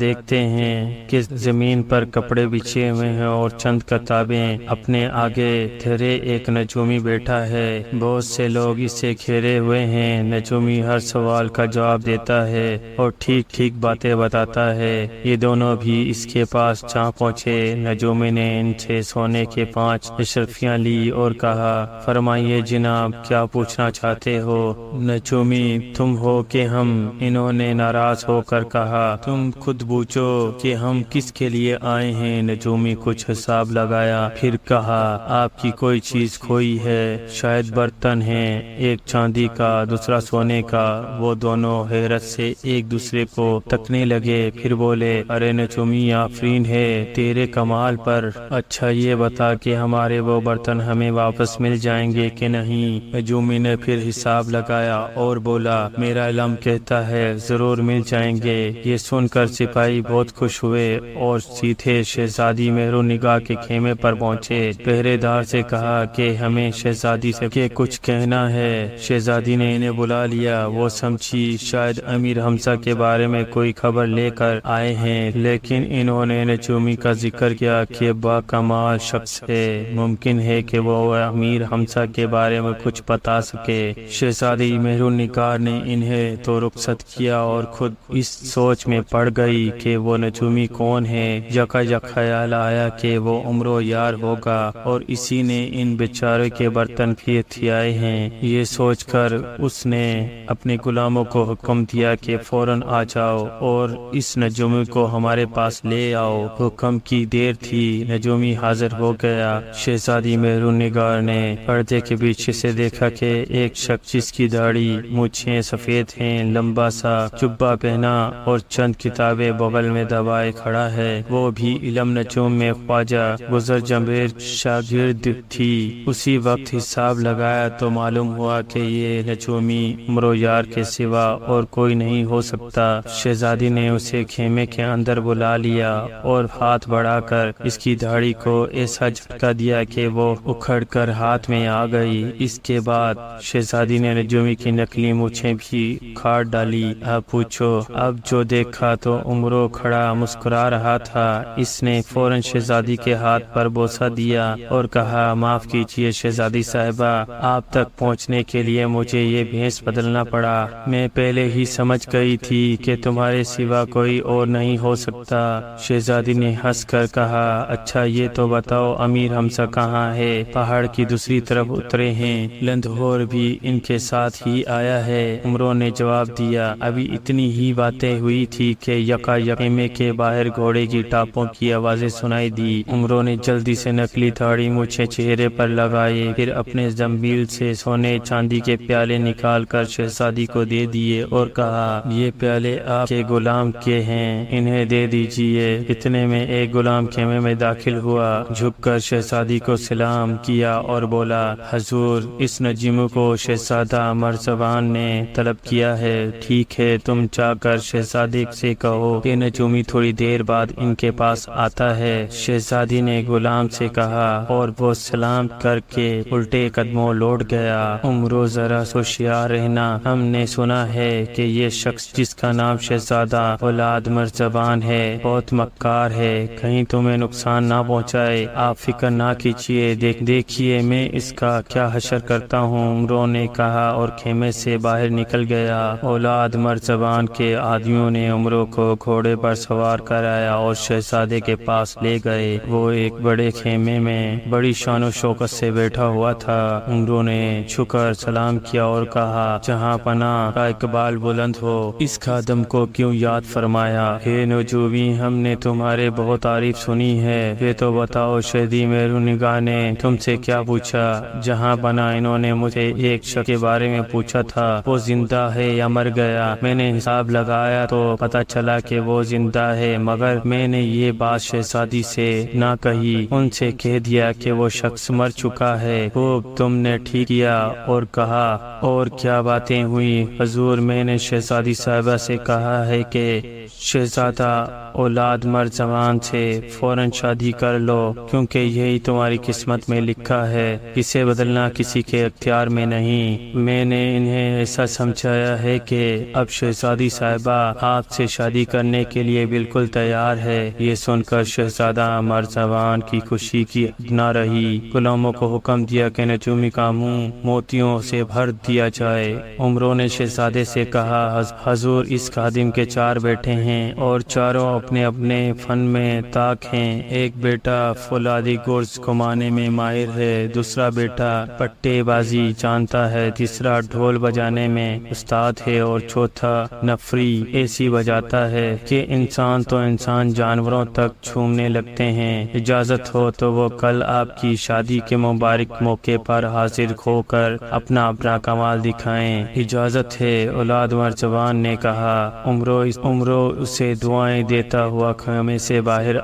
دیکھتے ہیں کہ زمین پر کپڑے بچھے ہوئے ہیں اور چند کتابیں، اپنے آگے دھرے ایک نجومی بیٹھا ہے، بہت سے لوگ اسے گھیرے ہوئے ہیں۔ نجومی ہر سوال کا جواب دیتا ہے اور ٹھیک باتیں بتاتا ہے۔ یہ دونوں بھی اس کے پاس جا پہنچے۔ نجومی نے ان سے سونے کے 5 اشرفیاں لی اور کہا، فرمائیے جناب، کیا پوچھنا چاہتے ہو؟ نجومی، تم ہو کہ ہم؟ انہوں نے ناراض ہو کر کہا، تم خود پوچھو کہ ہم کس کے لیے آئے ہیں۔ نجومی کچھ حساب لگایا، پھر کہا، آپ کی کوئی چیز کھوئی ہے، شاید برتن ہیں، ایک چاندی کا، دوسرا سونے کا۔ وہ دونوں حیرت سے ایک دوسرے کو تکنے لگے، پھر بولے، ارے نجومی، آفرین ہے تیرے کمال پر، اچھا یہ بتا کہ ہمارے وہ برتن ہمیں واپس مل جائیں گے کہ نہیں؟ نجومی نے پھر حساب لگایا اور بولا، میرا علم کہتا ہے ضرور مل جائیں جائیں گے۔ یہ سن کر سپاہی بہت خوش ہوئے اور سیدھے شہزادی مہرالنگار کے خیمے پر پہنچے۔ پہرے دار سے کہا کہ ہمیں شہزادی سے کچھ کہنا ہے۔ شہزادی نے انہیں بلا لیا۔ وہ سمجھی شاید امیر حمزہ کے بارے میں کوئی خبر لے کر آئے ہیں، لیکن انہوں نے نجومی کا ذکر کیا کہ با کمال شخص ہے، ممکن ہے کہ وہ امیر حمزہ کے بارے میں کچھ بتا سکے۔ شہزادی مہرالنگار نے انہیں تو رخصت کیا اور خود اس سوچ میں پڑ گئی کہ وہ نجومی کون ہے۔ یکا یک خیال آیا کہ وہ عمرو یار ہوگا اور اسی نے ان بیچارے کے برتن بھی تھیائے ہیں۔ یہ سوچ کر اس نے اپنے غلاموں کو حکم دیا کہ فوراً آ جاؤ اور اس نجومی کو ہمارے پاس لے آؤ۔ حکم کی دیر تھی، نجومی حاضر ہو گیا۔ شہزادی مہرالنگار نے پردے کے پیچھے سے دیکھا کہ ایک شخص جس کی داڑھی مونچھیں سفید ہیں، لمبا سا جبہ پہنا اور چند کتابیں بغل میں دبائے کھڑا ہے۔ وہ بھی علم نجوم میں خواجہ گزر جمبیر شاگرد تھی۔ اسی وقت حساب لگایا تو معلوم ہوا کہ یہ نجومی عمرو یار کے سوا اور کوئی نہیں ہو سکتا۔ شہزادی نے اسے خیمے کے اندر بلا لیا اور ہاتھ بڑھا کر اس کی داڑھی کو ایسا جھٹکا دیا کہ وہ اکھڑ کر ہاتھ میں آ گئی۔ اس کے بعد شہزادی نے نجومی کی نکلی مونچھیں بھی کاٹ ڈالی۔ اب پوچھو، اب جو دیکھا تو عمرو کھڑا مسکرا رہا تھا۔ اس نے فوراً شہزادی کے ہاتھ پر بوسہ دیا اور کہا، معاف کیجیے شہزادی صاحبہ، آپ تک پہنچنے کے لیے مجھے یہ بھیس بدلنا پڑا۔ میں پہلے ہی سمجھ گئی تھی کہ تمہارے سوا کوئی اور نہیں ہو سکتا۔ شہزادی نے ہنس کر کہا، اچھا یہ تو بتاؤ امیر حمزہ کہاں ہے؟ پہاڑ کی دوسری طرف اترے ہیں، لندھور بھی ان کے ساتھ ہی آیا ہے۔ عمرو نے جواب دیا، ابھی اتنی ہی باتیں ہوئی تھی کہ یکا یک خیمے کے باہر گھوڑے کی ٹاپوں کی آوازیں سنائی دی۔ عمرو نے جلدی سے نکلی داڑھی مونچھیں چہرے پر لگائے، پھر اپنے زنبیل سے سونے چاندی کے پیالے نکال کر شہزادی کو دے دیے اور کہا، یہ پیالے آپ کے غلام کے ہیں، انہیں دے دیجیے۔ اتنے میں ایک غلام خیمے میں داخل ہوا، جھک کر شہزادی کو سلام کیا اور بولا، حضور اس نجومی کو شہزادہ مرزبان نے طلب کیا ہے۔ ٹھیک ہے، تم جا کر شہزادی سے کہو کہ نجومی تھوڑی دیر بعد ان کے پاس آتا ہے۔ شہزادی نے غلام سے کہا اور وہ سلام کر کے الٹے قدموں لوٹ گیا۔ عمرو ذرا ہوشیار رہنا، ہم نے سنا ہے کہ یہ شخص جس کا نام شہزادہ اولاد مرزبان ہے بہت مکار ہے، کہیں تمہیں نقصان نہ پہنچائے۔ آپ فکر نہ کیجیے، دیکھیے میں اس کا کیا حشر کرتا ہوں۔ عمرو نے کہا اور خیمے سے باہر نکل گیا۔ اولاد مرزبان کے آدمیوں نے عمرو کو گھوڑے پر سوار کرایا اور شہزادے کے پاس لے گئے۔ وہ ایک بڑے خیمے میں بڑی شان و شوکت سے بیٹھا ہوا تھا۔ عمرو نے جھک کر سلام کیا اور کہا، جہاں پناہ کا اقبال بلند ہو، اس خادم کو کیوں یاد فرمایا؟ ہے نجومی، ہم نے تمہارے بہت تعریف سنی ہے، یہ تو بتاؤ شہزادی مہرالنگار نے تم سے کیا پوچھا؟ جہاں پناہ انہوں نے مجھے ایک شخص کے بارے میں پوچھا تھا، وہ زندہ ہے یا مر گیا؟ میں نے حساب لگایا تو پتہ چلا کہ وہ زندہ ہے، مگر میں نے یہ بات شہزادی سے نہ کہی، ان سے کہہ دیا کہ وہ شخص مر چکا ہے۔ خوب تم نے ٹھیک کیا۔ اور کہا، اور کیا باتیں ہوئی؟ حضور میں نے شہزادی صاحبہ سے کہا ہے کہ شہزادہ اولاد مرزبان سے فوراً شادی کر لو، کیونکہ یہی تمہاری قسمت میں لکھا ہے، اسے بدلنا کسی کے اختیار میں نہیں۔ میں نے انہیں ایسا سمجھایا ہے کہ اب شہزادی صاحبہ آپ سے شادی کرنے کے لیے بالکل تیار ہے۔ یہ سن کر شہزادہ مرزبان کی خوشی کی حد نہ رہی۔ غلاموں کو حکم دیا کہ نجومی کا منہ موتیوں سے بھر دیا جائے۔ عمرو نے شہزادے سے کہا، حضور اس خادم کے 4 بیٹے ہیں اور چاروں اپنے اپنے فن میں طاق ہیں۔ ایک بیٹا فولادی گرز کمانے میں ماہر ہے، دوسرا بیٹا پٹے بازی جانتا ہے، تیسرا ڈھول بجانے میں استاد ہے اور چوتھا نفری ایسی بجاتا ہے کہ انسان تو انسان جانوروں تک چھومنے لگتے ہیں۔ اجازت ہو تو وہ کل آپ کی شادی کے مبارک موقع پر حاضر ہو کر اپنا کمال دکھائیں۔ اجازت ہے، اولاد مرزبان نے کہا۔ عمرو اسے دعائیں دیتا لیتا ہوا خیمے سے باہر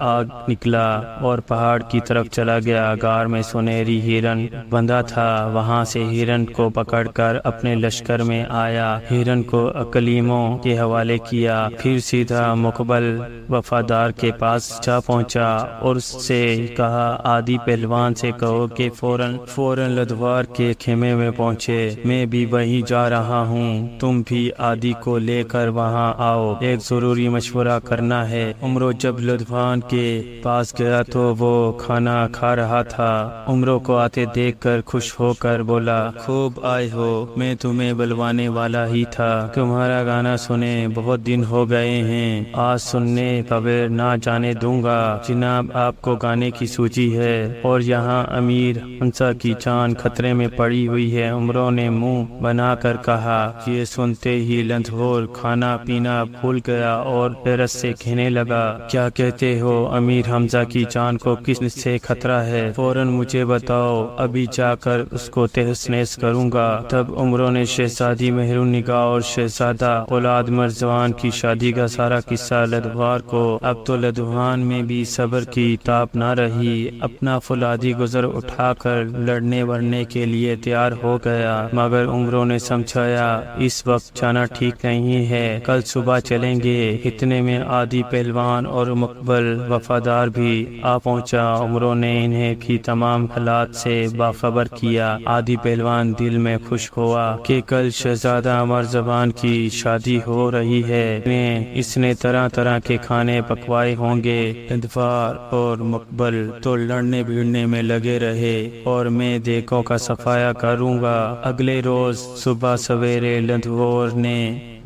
نکلا اور پہاڑ کی طرف چلا گیا۔ غار میں سنہری ہرن بندھا تھا، وہاں سے ہرن کو پکڑ کر اپنے لشکر میں آیا، ہرن کو اقلیموں کے حوالے کیا، پھر سیدھا مقبل وفادار کے پاس جا پہنچا اور اس سے کہا عادی پہلوان سے کہو کہ فوراً لدھوار کے خیمے میں پہنچے، میں بھی وہیں جا رہا ہوں، تم بھی عادی کو لے کر وہاں آؤ، ایک ضروری مشورہ کرنا ہے۔ عمرو جب لدھوان کے پاس گیا تو وہ کھانا کھا رہا تھا۔ عمرو کو آتے دیکھ کر خوش ہو کر بولا خوب آئے ہو، میں تمہیں بلوانے والا ہی تھا، تمہارا گانا سنے بہت دن ہو گئے ہیں، آج سننے بغیر نہ جانے دوں گا۔ جناب آپ کو گانے کی سوچی ہے اور یہاں امیر حمزہ کی جان خطرے میں پڑی ہوئی ہے۔ عمرو نے منہ بنا کر کہا۔ یہ سنتے ہی لندھور کھانا پینا بھول گیا اور حیرت سے کہنے لگا کیا کہتے ہو، امیر حمزہ کی جان کو کس سے خطرہ ہے؟ فوراً مجھے بتاؤ، ابھی جا کر اس کو تہس نہس کروں گا۔ تب عمرو نے شہزادی مہرون نگاہ اور شہزادہ اولاد مرزوان کی شادی کا سارا قصہ لدھوار کو۔ اب تو لدھوان میں بھی صبر کی تاب نہ رہی، اپنا فولادی گزر اٹھا کر لڑنے ورنے کے لیے تیار ہو گیا، مگر عمرو نے سمجھایا اس وقت جانا ٹھیک نہیں ہے، کل صبح چلیں گے۔ اتنے میں عادی پہلوان اور مقبل وفادار بھی آ پہنچا۔ عمرو نے انہیں بھی تمام حالات سے باخبر کیا۔ عادی پہلوان دل میں خوش ہوا کہ کل شہزادہ مرزبان کی شادی ہو رہی ہے، اس نے طرح طرح کے کھانے پکوائے ہوں گے۔ لدھوار اور مقبل تو لڑنے بھیڑنے میں لگے رہے اور میں دیگوں کا صفایا کروں گا۔ اگلے روز صبح سویرے لندھور نے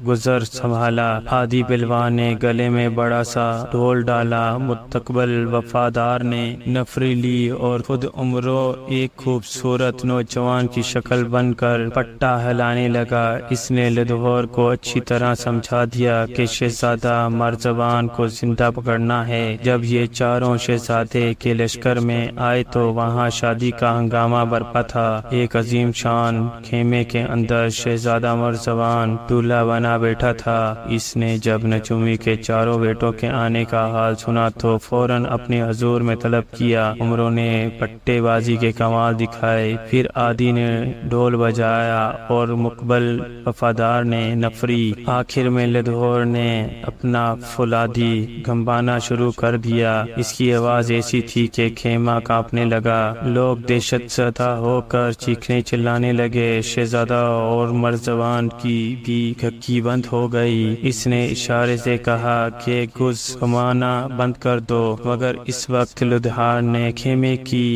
گزر سنبھالا۔ عادی پہلوان نے گلے میں بڑا سا ڈھول ڈالا، مقبل وفادار نے نفری لی اور خود عمرو ایک خوبصورت نوجوان کی شکل بن کر پٹا ہلانے لگا۔ اس نے لدھور کو اچھی طرح سمجھا دیا کہ شہزادہ مرزبان کو زندہ پکڑنا ہے۔ جب یہ چاروں شہزادے کے لشکر میں آئے تو وہاں شادی کا ہنگامہ برپا تھا۔ ایک عظیم شان خیمے کے اندر شہزادہ مرزبان دولہا بنا بیٹھا تھا۔ اس نے جب نجومی کے چاروں بیٹوں کے آنے کا حال سنا تو فوراً اپنے حضور میں طلب کیا۔ عمرو نے پٹے بازی کے کمال دکھائے، پھر عادی نے ڈھول بجایا اور مقبل وفادار نے نفری۔ آخر میں لدھور نے اپنا فولادی گھمبانا شروع کر دیا۔ اس کی آواز ایسی تھی کہ خیمہ کانپنے لگا، لوگ دہشت زدہ ہو کر چیخنے چلانے لگے۔ شہزادہ اور مرزبان کی بھی گھکی بند ہو گئی۔ اس نے اشارے سے کہا کہ گز کمانا بند کر دو، مگر اس وقت لدھار نے خیمے کی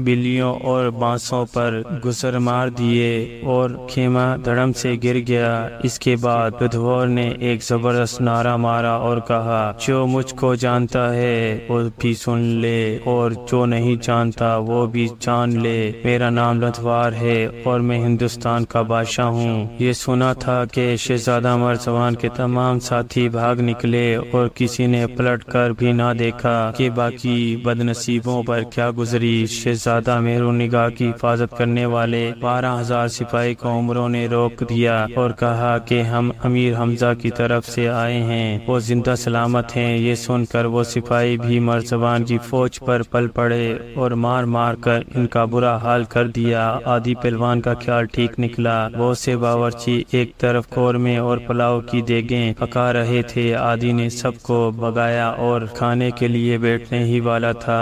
بلیوں اور بانسوں پر گزر مار دیے اور خیمہ دھڑم سے گر گیا۔ اس کے بعد لدھور نے ایک زبردست نعرہ مارا اور کہا جو مجھ کو جانتا ہے وہ بھی سن لے اور جو نہیں جانتا وہ بھی جان لے، میرا نام لدھوار ہے اور میں ہندوستان کا بادشاہ ہوں۔ یہ سنا تھا کہ شہزادہ مرزبان کے تمام ساتھی بھاگ نکلے اور کسی نے پلٹ کر بھی نہ دیکھا کہ باقی بدنصیبوں پر کیا گزری۔ شہزادہ مہرون نگاہ کی حفاظت کرنے والے 12,000 سپاہی کو عمرو نے روک دیا اور کہا کہ ہم امیر حمزہ کی طرف سے آئے ہیں، وہ زندہ سلامت ہیں۔ یہ سن کر وہ سپاہی بھی مرزبان کی فوج پر پل پڑے اور مار مار کر ان کا برا حال کر دیا۔ عادی پہلوان کا خیال ٹھیک نکلا۔ بہت سے باورچی ایک طرف قورمے اور پلاؤ کی دیگیں پکا رہے تھے۔ عادی نے سب کو بھگایا اور کھانے کے لیے بیٹھنے ہی والا تھا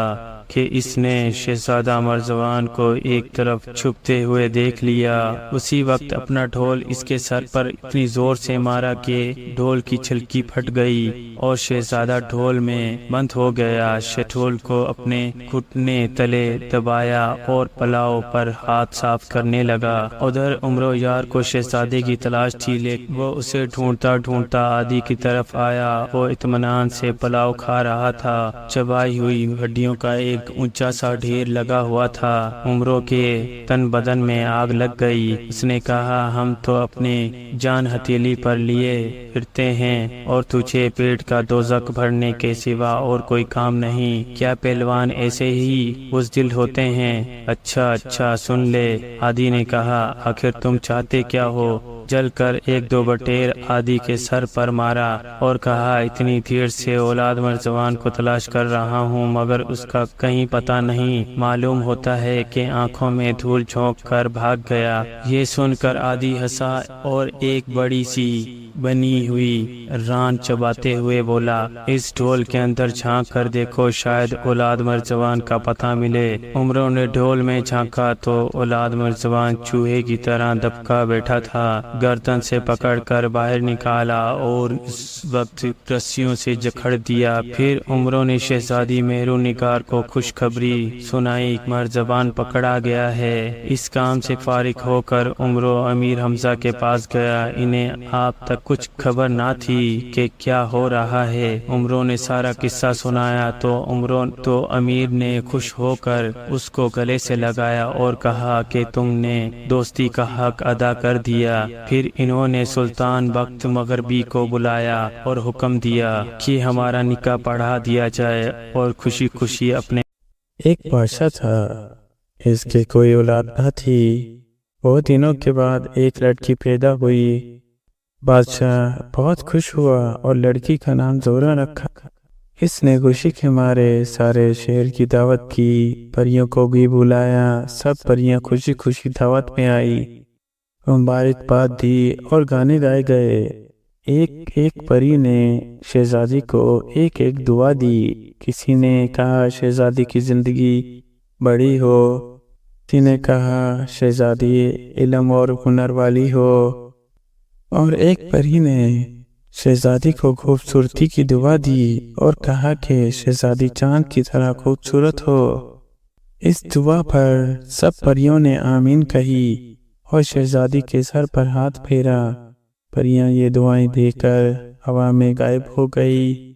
کہ اس نے شہزادہ مرزبان کو ایک طرف چھپتے ہوئے دیکھ لیا۔ اسی وقت اپنا ڈھول اس کے سر پر اتنی زور سے مارا کہ ڈھول کی چھلکی پھٹ گئی اور شہزادہ ڈھول میں بند ہو گیا۔ ڈھول کو اپنے گھٹنے تلے دبایا اور پلاؤ پر ہاتھ صاف کرنے لگا۔ ادھر عمرو یار کو شہزادے کی تلاش تھی، لیکن وہ اسے ڈھونڈتا ڈھونڈتا عادی کی طرف آیا۔ وہ اطمینان سے پلاؤ کھا رہا تھا، چبائی ہوئی ہڈیوں کا ایک اونچا سا ڈھیر لگا ہوا تھا۔ عمرو کے تن بدن میں آگ لگ گئی۔ اس نے کہا ہم تو اپنے جان ہتھیلی پر لیے پھرتے ہیں اور تجھے پیٹ کا دوزخ بھرنے کے سوا اور کوئی کام نہیں۔ کیا پہلوان ایسے ہی بزدل ہوتے ہیں؟ اچھا سن لے، عادی نے کہا آخر تم چاہتے کیا ہو؟ جل کر 1-2 بٹیر آدی کے سر پر مارا اور کہا اتنی دیر سے اولاد مرزوان کو تلاش کر رہا ہوں مگر اس کا کہیں پتہ نہیں، معلوم ہوتا ہے کہ آنکھوں میں دھول جھونک کر بھاگ گیا۔ یہ سن کر آدی ہنسا اور ایک بڑی سی بنی ہوئی ران چباتے ہوئے بولا اس ڈھول کے اندر جھانک کر دیکھو، شاید اولاد مرزوان کا پتہ ملے۔ عمروں نے ڈھول میں جھانکا تو اولاد مرزوان چوہے کی طرح دبکا بیٹھا تھا۔ گردن سے پکڑ کر باہر نکالا اور اس وقت رسیوں سے جکڑ دیا۔ پھر عمروں نے شہزادی مہرو نگار کو خوشخبری سنائی، مرزبان پکڑا گیا ہے۔ اس کام سے فارغ ہو کر عمروں امیر حمزہ کے پاس گیا۔ انہیں آپ تک کچھ خبر نہ تھی کہ کیا ہو رہا ہے۔ عمروں نے سارا قصہ سنایا تو امیر نے خوش ہو کر اس کو گلے سے لگایا اور کہا کہ تم نے دوستی کا حق ادا کر دیا۔ پھر انہوں نے سلطان بخت مغربی کو بلایا اور حکم دیا کہ ہمارا نکاح پڑھا دیا جائے اور خوشی خوشی اپنے ایک بادشاہ تھا، اس کے کوئی اولاد نہ تھی۔ بہت دنوں کے بعد ایک لڑکی پیدا ہوئی۔ بادشاہ بہت خوش ہوا اور لڑکی کا نام زہرہ رکھا۔ اس نے خوشی کے مارے سارے شہر کی دعوت کی، پریوں کو بھی بلایا۔ سب پریاں خوشی خوشی دعوت میں آئی، مبارکباد دی اور گانے گائے گئے۔ ایک پری نے شہزادی کو ایک دعا دی۔ کسی نے کہا شہزادی کی زندگی بڑی ہو، کسی نے کہا شہزادی علم اور ہنر والی ہو، اور ایک پری نے شہزادی کو خوبصورتی کی دعا دی اور کہا کہ شہزادی چاند کی طرح خوبصورت ہو۔ اس دعا پر سب پریوں نے آمین کہی اور شہزادی کے سر پر ہاتھ پھیرا۔ پریاں یہ دعائیں دے کر ہوا میں غائب ہو گئی۔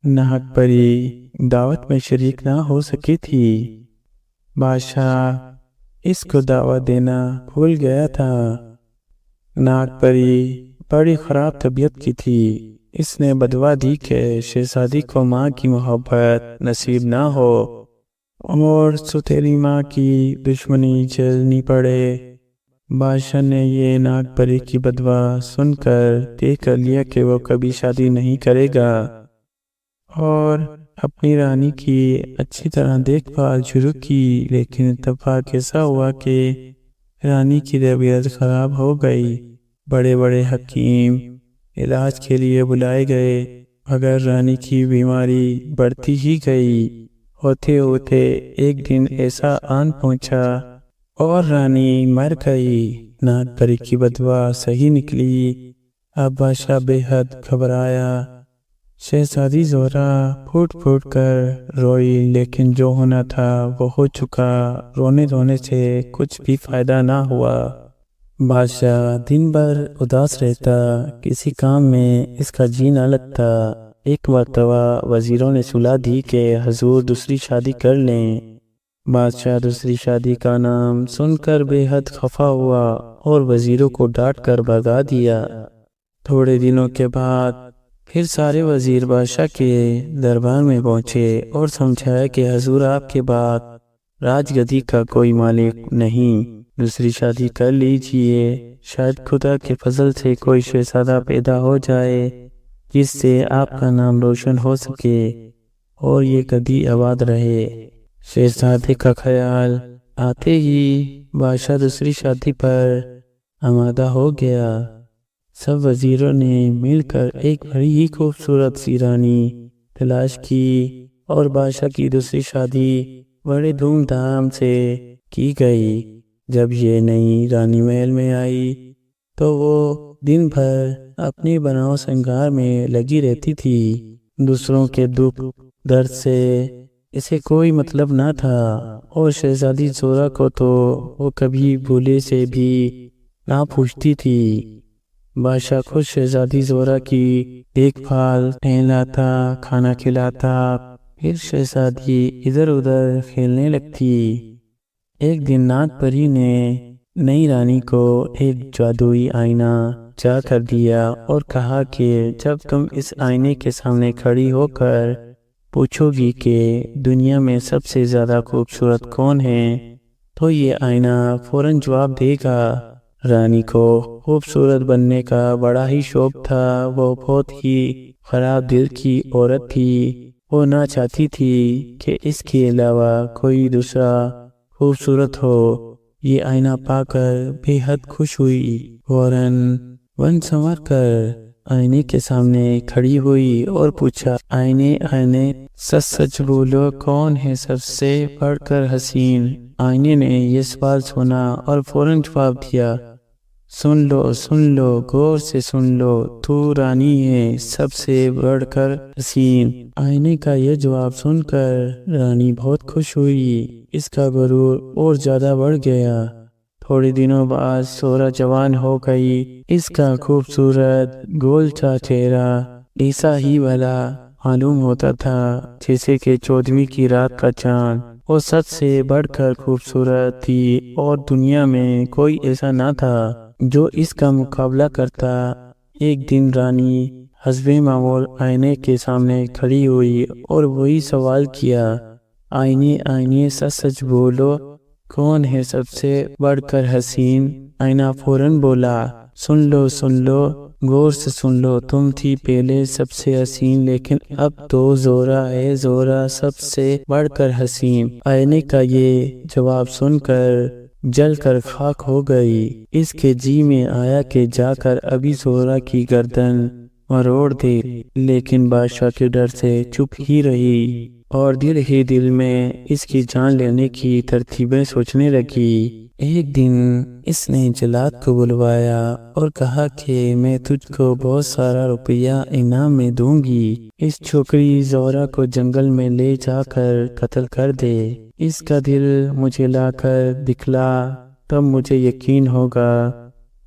ناہک پری دعوت میں شریک نہ ہو سکی تھی۔ بادشاہ اس کو دعوت دینا بھول گیا تھا۔ ناہک پری بڑی خراب طبیعت کی تھی۔ اس نے بدوا دی کہ شہزادی کو ماں کی محبت نصیب نہ ہو اور سوتیلی ماں کی دشمنی جھیلنی پڑے۔ بادشاہ نے یہ ناگ پری کی بدوا سن کر طے کر لیا کہ وہ کبھی شادی نہیں کرے گا اور اپنی رانی کی اچھی طرح دیکھ بھال شروع کی۔ لیکن اتفاق ایسا ہوا کہ رانی کی طبیعت خراب ہو گئی۔ بڑے بڑے حکیم علاج کے لیے بلائے گئے مگر رانی کی بیماری بڑھتی ہی گئی۔ ہوتے ہوتے ایک دن ایسا آن پہنچا اور رانی مر گئی۔ ناگ پری کی بدوا صحیح نکلی۔ اب بادشاہ بے حد گھبرایا۔ شہزادی زہرہ پھوٹ پھوٹ کر روئی، لیکن جو ہونا تھا وہ ہو چکا۔ رونے سے کچھ بھی فائدہ نہ ہوا۔ بادشاہ دن بھر اداس رہتا، کسی کام میں اس کا جی نہ لگتا۔ ایک مرتبہ وزیروں نے صلاح دی کہ حضور دوسری شادی کر لیں۔ بادشاہ دوسری شادی کا نام سن کر بے حد خفا ہوا اور وزیروں کو ڈانٹ کر بھگا دیا۔ تھوڑے دنوں کے بعد پھر سارے وزیر بادشاہ کے دربار میں پہنچے اور سمجھایا کہ حضور آپ کے بعد راج گدی کا کوئی مالک نہیں، دوسری شادی کر لیجئے، شاید خدا کے فضل سے کوئی شہزادہ پیدا ہو جائے جس سے آپ کا نام روشن ہو سکے اور یہ گدی آباد رہے۔ شہزادے کا خیال آتے ہی بادشاہ دوسری شادی پر آمادہ ہو گیا۔ سب وزیروں نے مل کر ایک بڑی ہی خوبصورت سی رانی تلاش کی اور بادشاہ کی دوسری شادی بڑے دھوم دھام سے کی گئی۔ جب یہ نئی رانی محل میں آئی تو وہ دن بھر اپنی بناؤ سنگار میں لگی رہتی تھی۔ دوسروں کے دکھ درد سے اسے کوئی مطلب نہ تھا اور شہزادی زہرہ کو تو وہ کبھی بھولے سے بھی نہ پوچھتی تھی۔ بادشاہ خود شہزادی زہرہ کی دیکھ بھال نہلاتا، کھانا کھلاتا، پھر شہزادی ادھر ادھر کھیلنے لگتی۔ ایک دن ناگ پری نے نئی رانی کو ایک جادوئی آئینہ چا کر دیا اور کہا کہ جب تم اس آئینے کے سامنے کھڑی ہو کر پوچھو گی کہ دنیا میں سب سے زیادہ خوبصورت کون ہے تو یہ آئینہ فوراً جواب دے گا۔ رانی کو خوبصورت بننے کا بڑا ہی شوق تھا۔ وہ بہت ہی خراب دل کی عورت تھی۔ وہ نہ چاہتی تھی کہ اس کے علاوہ کوئی دوسرا خوبصورت ہو۔ یہ آئینہ پا کر بے حد خوش ہوئی۔ فوراً بن سنور کر آئینے کے سامنے کھڑی ہوئی اور پوچھا، آئینے سچ سچ بولو، کون ہے سب سے بڑھ کر حسین؟ آئینے نے یہ سوال سنا اور فوراً جواب دیا، سن لو غور سے سن لو، تو رانی ہے سب سے بڑھ کر حسین۔ آئینے کا یہ جواب سن کر رانی بہت خوش ہوئی۔ اس کا غرور اور زیادہ بڑھ گیا۔ تھوڑے دنوں بعد زہرا جوان ہو گئی۔ اس کا خوبصورت گول سا چہرہ ایسا ہی بھلا معلوم ہوتا تھا جیسے کہ 14ویں کی رات کا چاند۔ وہ سب سے بڑھ کر خوبصورت تھی اور دنیا میں کوئی ایسا نہ تھا جو اس کا مقابلہ کرتا۔ ایک دن رانی حسب معمول آئینے کے سامنے کھڑی ہوئی اور وہی سوال کیا، آئینے سچ سچ بولو، کون ہے سب سے بڑھ کر حسین؟ آئینہ فوراً بولا، سن لو غور سے سن لو، تم تھی پہلے سب سے حسین لیکن اب تو زہرا ہے، زہرا سب سے بڑھ کر حسین۔ آئینے کا یہ جواب سن کر جل کر خاک ہو گئی۔ اس کے جی میں آیا کہ جا کر ابھی زہرا کی گردن مروڑ دے، لیکن بادشاہ کے ڈر سے چپ ہی رہی اور دل ہی دل میں اس کی جان لینے کی ترتیبیں سوچنے لگی۔ ایک دن اس نے جلاد کو بلوایا اور کہا کہ میں تجھ کو بہت سارا روپیہ انعام میں دوں گی، اس چھوکری زہرا کو جنگل میں لے جا کر قتل کر دے، اس کا دل مجھے لا کر دکھلا، تب مجھے یقین ہوگا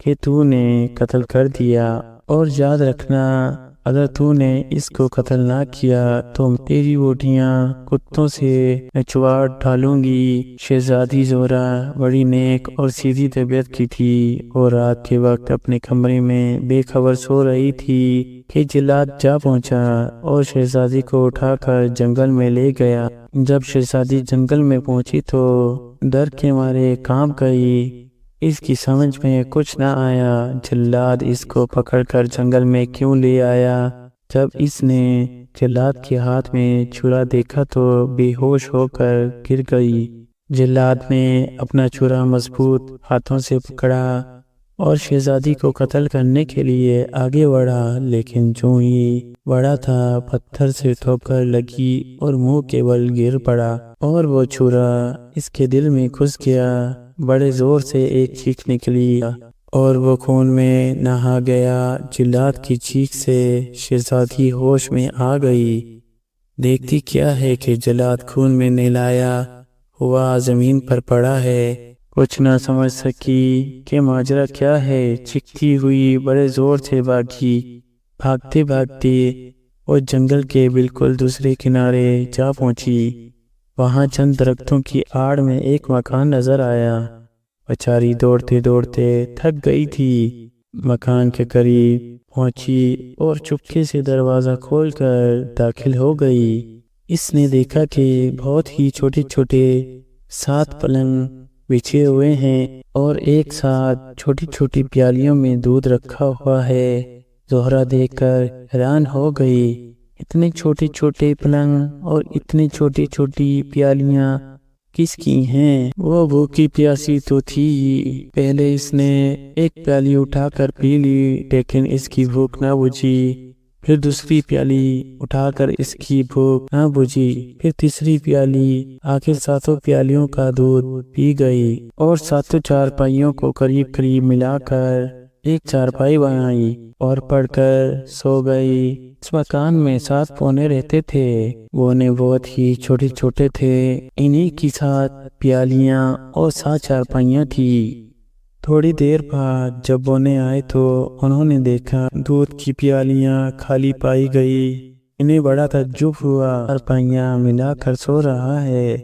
کہ تو نے قتل کر دیا، اور یاد رکھنا اگر تو نے اس کو قتل نہ کیا تو تیری بوٹیاں کتوں سے نچوڑ ڈالوں گی۔ شہزادی زہرا بڑی نیک اور سیدھی طبیعت کی تھی اور رات کے وقت اپنے کمرے میں بے خبر سو رہی تھی کہ جلاد جا پہنچا اور شہزادی کو اٹھا کر جنگل میں لے گیا۔ جب شہزادی جنگل میں پہنچی تو ڈر کے مارے کانپ گئی۔ اس کی سمجھ میں کچھ نہ آیا جلاد اس کو پکڑ کر جنگل میں کیوں لے آیا۔ جب اس نے جلاد کے ہاتھ میں چھرا دیکھا تو بے ہوش ہو کر گر گئی۔ جلاد نے اپنا چھرا مضبوط ہاتھوں سے پکڑا اور شہزادی کو قتل کرنے کے لیے آگے بڑھا، لیکن جو ہی بڑھا تھا پتھر سے ٹھوکر لگی اور منہ کے بل گر پڑا اور وہ چھرا اس کے دل میں گھس گیا۔ بڑے زور سے ایک چیخ نکلی اور وہ خون میں نہا گیا۔ جلاد کی چیخ سے شہزادی ہوش میں آ گئی۔ دیکھتی کیا ہے کہ جلاد خون میں نہلایا ہوا زمین پر پڑا ہے۔ کچھ نہ سمجھ سکی کہ ماجرا کیا ہے، چیختی ہوئی بڑے زور سے بھاگتے وہ جنگل کے بالکل دوسرے کنارے جا پہنچی۔ وہاں چند درختوں کی آڑ میں ایک مکان نظر آیا۔ بیچاری دوڑتے تھک گئی تھی۔ مکان کے قریب پہنچی اور چپکے سے دروازہ کھول کر داخل ہو گئی۔ اس نے دیکھا کہ بہت ہی چھوٹے 7 پلنگ بچھے ہوئے ہیں اور ایک ساتھ چھوٹی پیالیوں میں دودھ رکھا ہوا ہے۔ زہرا دیکھ کر حیران ہو گئی، اتنے چھوٹے پلنگ اور اتنی چھوٹی پیالیاں کس کی ہیں؟ وہ بھوکی پیاسی تو تھی ہی، پہلے اس نے ایک پیالی اٹھا کر پی لی لیکن اس کی بھوک نہ بجھی، پھر دوسری پیالی اٹھا کر اس کی بھوک نہ بجھی، پھر تیسری پیالی، آخر 7 پیالیوں کا دودھ پی گئی اور 7 چارپائیوں کو قریب ملا کر ایک چارپائی بنائی اور پڑھ کر سو گئی۔ اس مکان میں 7 پونے رہتے تھے، بونے بہت ہی چھوٹے تھے، انہی کی 7 پیالیاں اور 7 چارپائیاں تھی۔ تھوڑی دیر بعد جب بونے آئے تو انہوں نے دیکھا دودھ کی پیالیاں خالی پائی گئی۔ انہیں بڑا تعجب ہوا، چارپائیاں ملا کر سو رہا ہے۔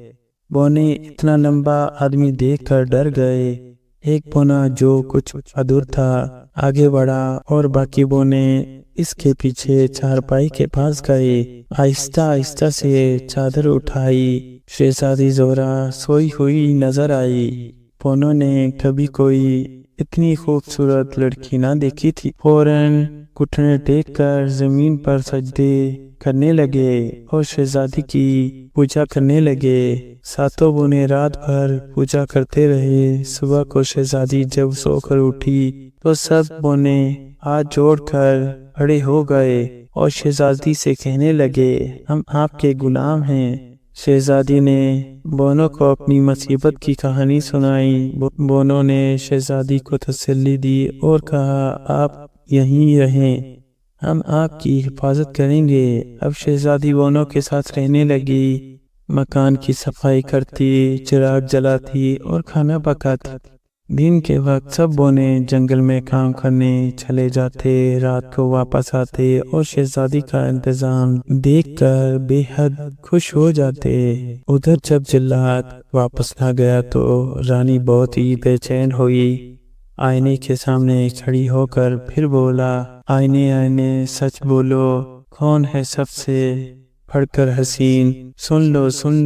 بونے اتنا لمبا آدمی دیکھ کر ڈر گئے۔ ایک بونا جو کچھ ادھر تھا آگے بڑھا اور باقی بونے اس کے پیچھے چارپائی کے پاس گئے۔ آہستہ سے چادر اٹھائی، شہزادی زہرا سوئی ہوئی نظر آئی۔ بونوں نے کبھی کوئی اتنی خوبصورت لڑکی نہ دیکھی تھی۔ فوراً گھٹنے ٹیک کر زمین پر سجدے کرنے لگے اور شہزادی کی پوجا کرنے لگے۔ ساتوں بونے رات بھر پوجا کرتے رہے۔ صبح کو شہزادی جب سو کر اٹھی تو سب بونے ہاتھ جوڑ کر کھڑے ہو گئے اور شہزادی سے کہنے لگے، ہم آپ کے غلام ہیں۔ شہزادی نے بونوں کو اپنی مصیبت کی کہانی سنائی۔ بونوں نے شہزادی کو تسلی دی اور کہا، آپ یہیں رہیں، ہم آپ کی حفاظت کریں گے۔ اب شہزادی بونوں کے ساتھ رہنے لگی، مکان کی صفائی کرتی، چراغ جلاتی اور کھانا پکاتی۔ دن کے وقت سب بونے جنگل میں کام کرنے چلے جاتے، رات کو واپس آتے اور شہزادی کا انتظام دیکھ کر بے حد خوش ہو جاتے۔ ادھر جب جلاد واپس نہ گیا تو رانی بہت ہی بے چین ہوئی۔ آئینے کے سامنے کھڑی ہو کر پھر بولا، آئینے آئینے سچ بولو، کون ہے سب سے بڑھ کر حسین؟ سن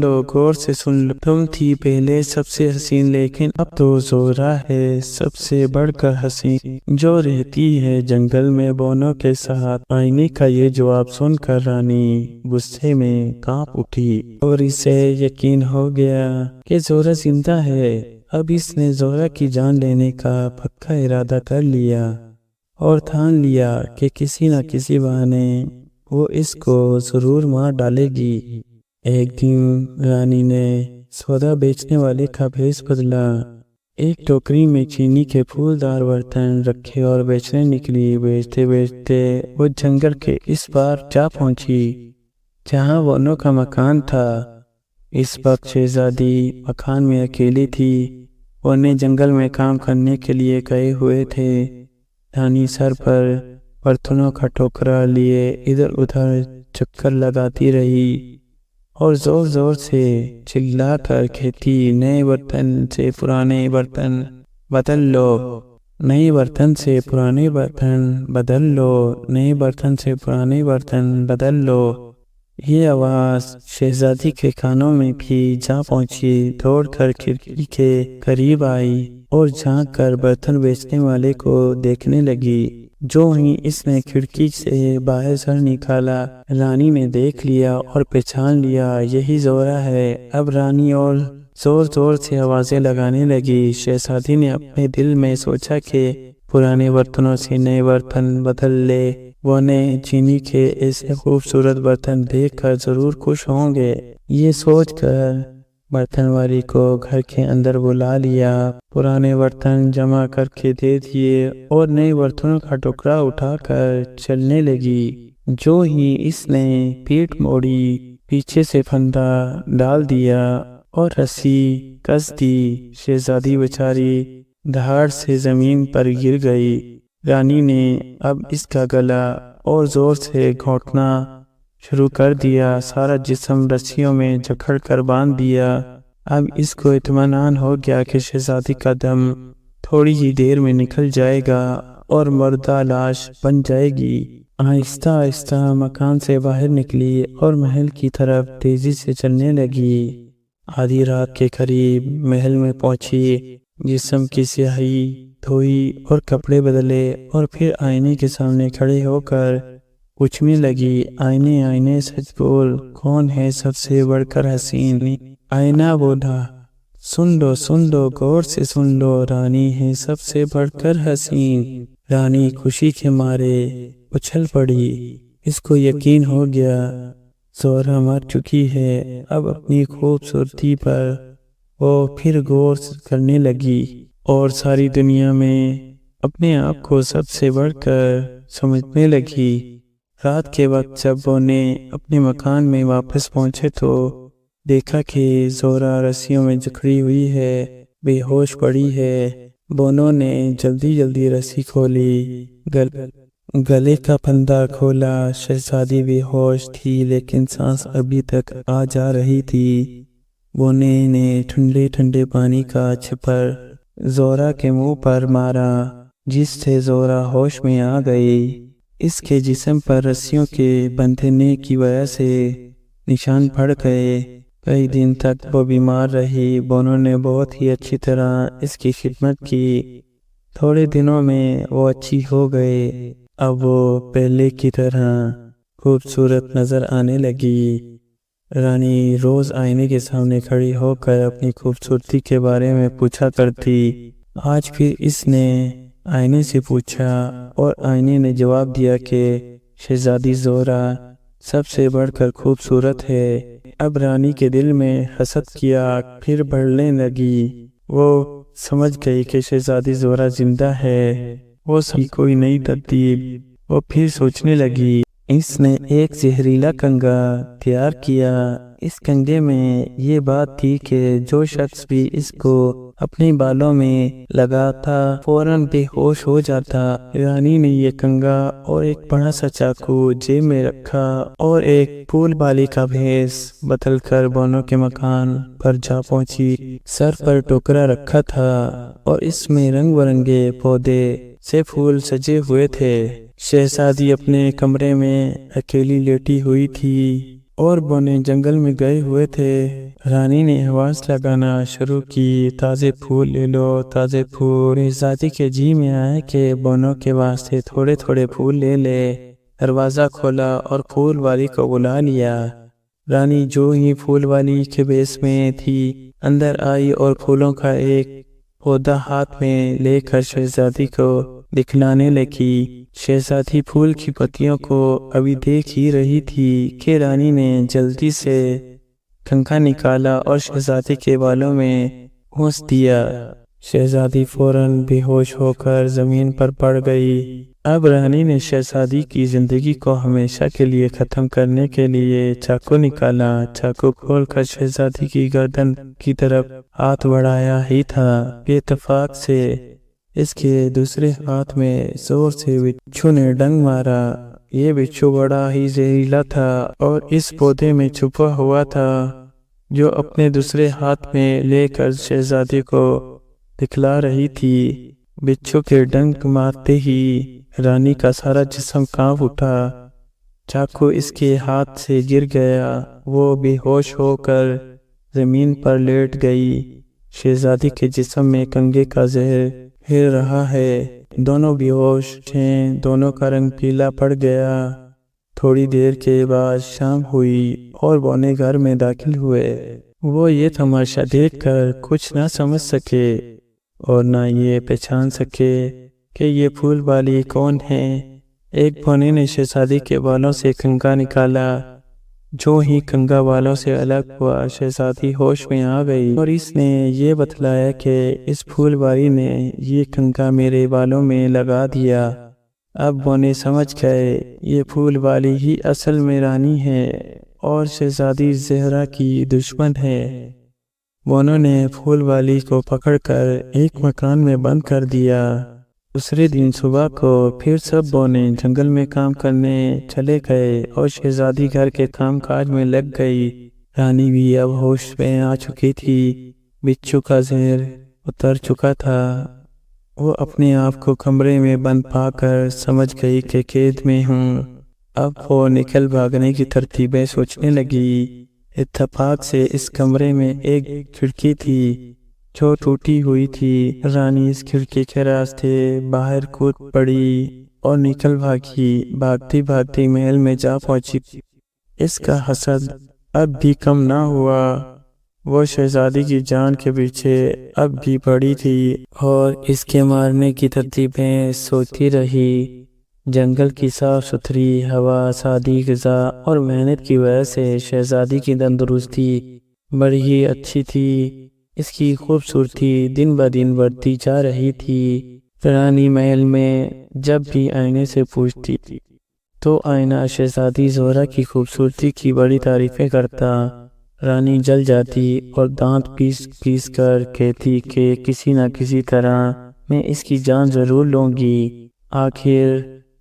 لو غور سے سن لو، تم تھی پہلے سب سے حسین، لیکن اب تو زہرا ہے سب سے بڑھ کر حسین، جو رہتی ہے جنگل میں بونوں کے ساتھ۔ آئینے کا یہ جواب سن کر رانی غصے میں کانپ اٹھی اور اسے یقین ہو گیا کہ زہرا زندہ ہے۔ اب اس نے زہرا کی جان لینے کا پکا ارادہ کر لیا اور ٹھان لیا کہ کسی نہ کسی بہانے وہ اس کو ضرور مار ڈالے گی۔ ایک دن رانی نے سودا بیچنے والے کا بھیس بدلا، ایک ٹوکری میں چینی کے پھولدار برتن رکھے اور بیچنے نکلی۔ بیچتے بیچتے وہ جنگل کے اس پار جا پہنچی جہاں بونوں کا مکان تھا۔ اس وقت شہزادی مکان میں اکیلی تھی، بونے جنگل میں کام کرنے کے لیے گئے ہوئے تھے۔ رانی سر پر برتنوں کا ٹوکرا لیے ادھر ادھر چکر لگاتی رہی اور زور زور سے چلا کر کہتی، نئے برتن سے پرانے برتن بدل لو، نئے برتن سے پرانے برتن بدل لو، نئے برتن سے پرانے برتن بدل لو۔ یہ آواز شہزادی کے کانوں میں بھی جا پہنچی۔ دوڑ کر کھڑکی کے قریب آئی اور جھانک کر برتن بیچنے والے کو دیکھنے لگی۔ جو ہی اس نے کھڑکی سے باہر سر نکالا، رانی نے دیکھ لیا اور پہچان لیا، یہی زہرا ہے۔ اب رانی اور زور زور سے آوازیں لگانے لگی۔ شہزادی نے اپنے دل میں سوچا کہ پرانے برتنوں سے نئے برتن بدل لے، وہ نئے چینی کے ایسے خوبصورت برتن دیکھ کر ضرور خوش ہوں گے۔ یہ سوچ کر برتن والی کو گھر کے اندر بلا لیا، پرانے برتن جمع کر کے دے دیے اور نئے برتنوں کا ٹکڑا اٹھا کر چلنے لگی۔ جو ہی اس نے پیٹھ موڑی، پیچھے سے پھندا ڈال دیا اور رسی کس دی۔ شہزادی بیچاری دھاڑ سے زمین پر گر گئی۔ رانی نے اب اس کا گلا اور زور سے گھونٹنا شروع کر دیا، سارا جسم رسیوں میں جکڑ کر باندھ دیا۔ اب اس کو اطمینان ہو گیا کہ شہزادی کا دم تھوڑی ہی دیر میں نکل جائے گا اور مردہ لاش بن جائے گی۔ آہستہ آہستہ مکان سے باہر نکلی اور محل کی طرف تیزی سے چلنے لگی۔ آدھی رات کے قریب محل میں پہنچی، جسم کی سیاہی دھوئی اور کپڑے بدلے اور پھر آئینے کے سامنے کھڑے ہو کر پوچھنے لگی، آئینے آئینے سچ بول، کون ہے سب سے بڑھ کر حسین؟ آئینہ بولا، سن لو غور سے سن لو، رانی ہے سب سے بڑھ کر حسین۔ رانی خوشی کے مارے اچھل پڑی، اس کو یقین ہو گیا زہرا مر چکی ہے۔ اب اپنی خوبصورتی پر وہ پھر غور کرنے لگی اور ساری دنیا میں اپنے آپ کو سب سے بڑھ کر سمجھنے لگی۔ رات کے وقت جب وہ نے اپنے مکان میں واپس پہنچے تو دیکھا کہ زہرا رسیوں میں جکڑی ہوئی ہے، بے ہوش پڑی ہے۔ بونوں نے جلدی رسی کھولی، گلے کا پھندا کھولا۔ شہزادی بے ہوش تھی لیکن سانس ابھی تک آ جا رہی تھی۔ بونے نے ٹھنڈے پانی کا چھپر زہرا کے منہ پر مارا، جس سے زہرا ہوش میں آ گئی۔ اس کے جسم پر رسیوں کے بندھنے کی وجہ سے نشان پڑ گئے۔ کئی دن تک وہ بیمار رہی۔ بونوں نے بہت ہی اچھی طرح اس کی خدمت کی تھوڑے دنوں میں وہ اچھی ہو گئے۔ اب وہ پہلے کی طرح خوبصورت نظر آنے لگی۔ رانی روز آئینے کے سامنے کھڑی ہو کر اپنی خوبصورتی کے بارے میں پوچھا کرتی۔ آج پھر اس نے آئینے سے پوچھا اور آئینے نے جواب دیا کہ شہزادی زہرا سب سے بڑھ کر خوبصورت ہے۔ اب رانی کے دل میں حسد کیا پھر بڑھنے لگی۔ وہ سمجھ گئی کہ شہزادی زہرا زندہ ہے۔ وہ سمجھی کوئی نئی ترتیب۔ وہ پھر سوچنے لگی۔ اس نے ایک زہریلا کنگا تیار کیا۔ اس کنگے میں یہ بات تھی کہ جو شخص بھی اس کو اپنے بالوں میں لگاتا فوراً بے ہوش ہو جاتا۔ رانی نے یہ کنگا اور ایک بڑا سا چاقو جیب میں رکھا اور ایک پھول بالی کا بھیس بدل کر بونوں کے مکان پر جا پہنچی۔ سر پر ٹوکرا رکھا تھا اور اس میں رنگ برنگے پودے سے پھول سجے ہوئے تھے۔ شہزادی اپنے کمرے میں اکیلی لیٹی ہوئی تھی اور بونے جنگل میں گئے ہوئے تھے۔ رانی نے آواز لگانا شروع کی، تازے پھول لے لو، تازے پھول۔ شہزادی کے جی میں آیا کہ بونوں کے واسطے تھوڑے تھوڑے پھول لے لے۔ دروازہ کھولا اور پھول والی کو بلا لیا۔ رانی جو ہی پھول والی کے بیس میں تھی اندر آئی اور پھولوں کا ایک پودا ہاتھ میں لے کر شہزادی کو دکھلانے لگی۔ شہزادی پھول کی پتیوں کو ابھی دیکھ ہی رہی تھی کہ رانی نے جلدی سے کنگا نکالا اور شہزادی کے بالوں میں گھونس دیا۔ شہزادی فوراً بے ہوش ہو کر زمین پر پڑ گئی۔ اب رانی نے شہزادی کی زندگی کو ہمیشہ کے لیے ختم کرنے کے لیے چاقو نکالا۔ چاقو کھول کر شہزادی کی گردن کی طرف ہاتھ بڑھایا ہی تھا کہ اتفاق سے اس کے دوسرے ہاتھ میں زور سے بچھو نے ڈنگ مارا۔ یہ بچھو بڑا ہی زہریلا تھا اور اس پودے میں چھپا ہوا تھا جو اپنے دوسرے ہاتھ میں لے کر شہزادی کو دکھلا رہی تھی۔ بچھو کے ڈنگ مارتے ہی رانی کا سارا جسم کانپ اٹھا۔ چاقو اس کے ہاتھ سے گر گیا۔ وہ بے ہوش ہو کر زمین پر لیٹ گئی۔ شہزادی کے جسم میں کنگے کا زہر پھر رہا ہے۔ دونوں بے ہوش ہیں۔ دونوں کا رنگ پیلا پڑ گیا۔ تھوڑی دیر کے بعد شام ہوئی اور بونے گھر میں داخل ہوئے۔ وہ یہ تماشا دیکھ کر کچھ نہ سمجھ سکے اور نہ یہ پہچان سکے کہ یہ پھول والی کون ہے۔ ایک بونے نے شہزادی کے بالوں سے کنگا نکالا۔ جو ہی کنگا بالوں سے الگ ہوا شہزادی ہوش میں آ گئی اور اس نے یہ بتلایا کہ اس پھول والی نے یہ کنگا میرے بالوں میں لگا دیا۔ اب بونے سمجھ گئے یہ پھول والی ہی اصل میں رانی ہے اور شہزادی زہرا کی دشمن ہے۔ بونوں نے پھول والی کو پکڑ کر ایک مکان میں بند کر دیا۔ دوسرے دن صبح کو پھر سب بونے جنگل میں کام کرنے چلے گئے اور شہزادی گھر کے کام کاج میں لگ گئی۔ رانی بھی اب ہوش میں آ چکی تھی۔ بچھو کا زہر اتر چکا تھا۔ وہ اپنے آپ کو کمرے میں بند پا کر سمجھ گئی کہ قید میں ہوں۔ اب وہ نکل بھاگنے کی ترتیبیں سوچنے لگی۔ اتفاق سے اس کمرے میں ایک کھڑکی تھی جو ٹوٹی ہوئی تھی۔ رانی اس کھڑکی کے راستے باہر کود پڑی اور نکل بھاگی۔ بھاگتی بھاگتی محل میں جا پہنچی۔ اس کا حسد اب بھی کم نہ ہوا۔ وہ شہزادی کی جان کے پیچھے اب بھی پڑی تھی اور اس کے مارنے کی ترتیبیں سوچتی رہی۔ جنگل کی صاف ستھری ہوا، سادی غذا اور محنت کی وجہ سے شہزادی کی تندرستی بڑی ہی اچھی تھی۔ اس کی خوبصورتی دن بدن بڑھتی جا رہی تھی۔ رانی محل میں جب بھی آئینے سے پوچھتی تو آئینہ شہزادی زہرا کی خوبصورتی کی بڑی تعریفیں کرتا۔ رانی جل جاتی اور دانت پیس پیس کر کہتی کہ کسی نہ کسی طرح میں اس کی جان ضرور لوں گی۔ آخر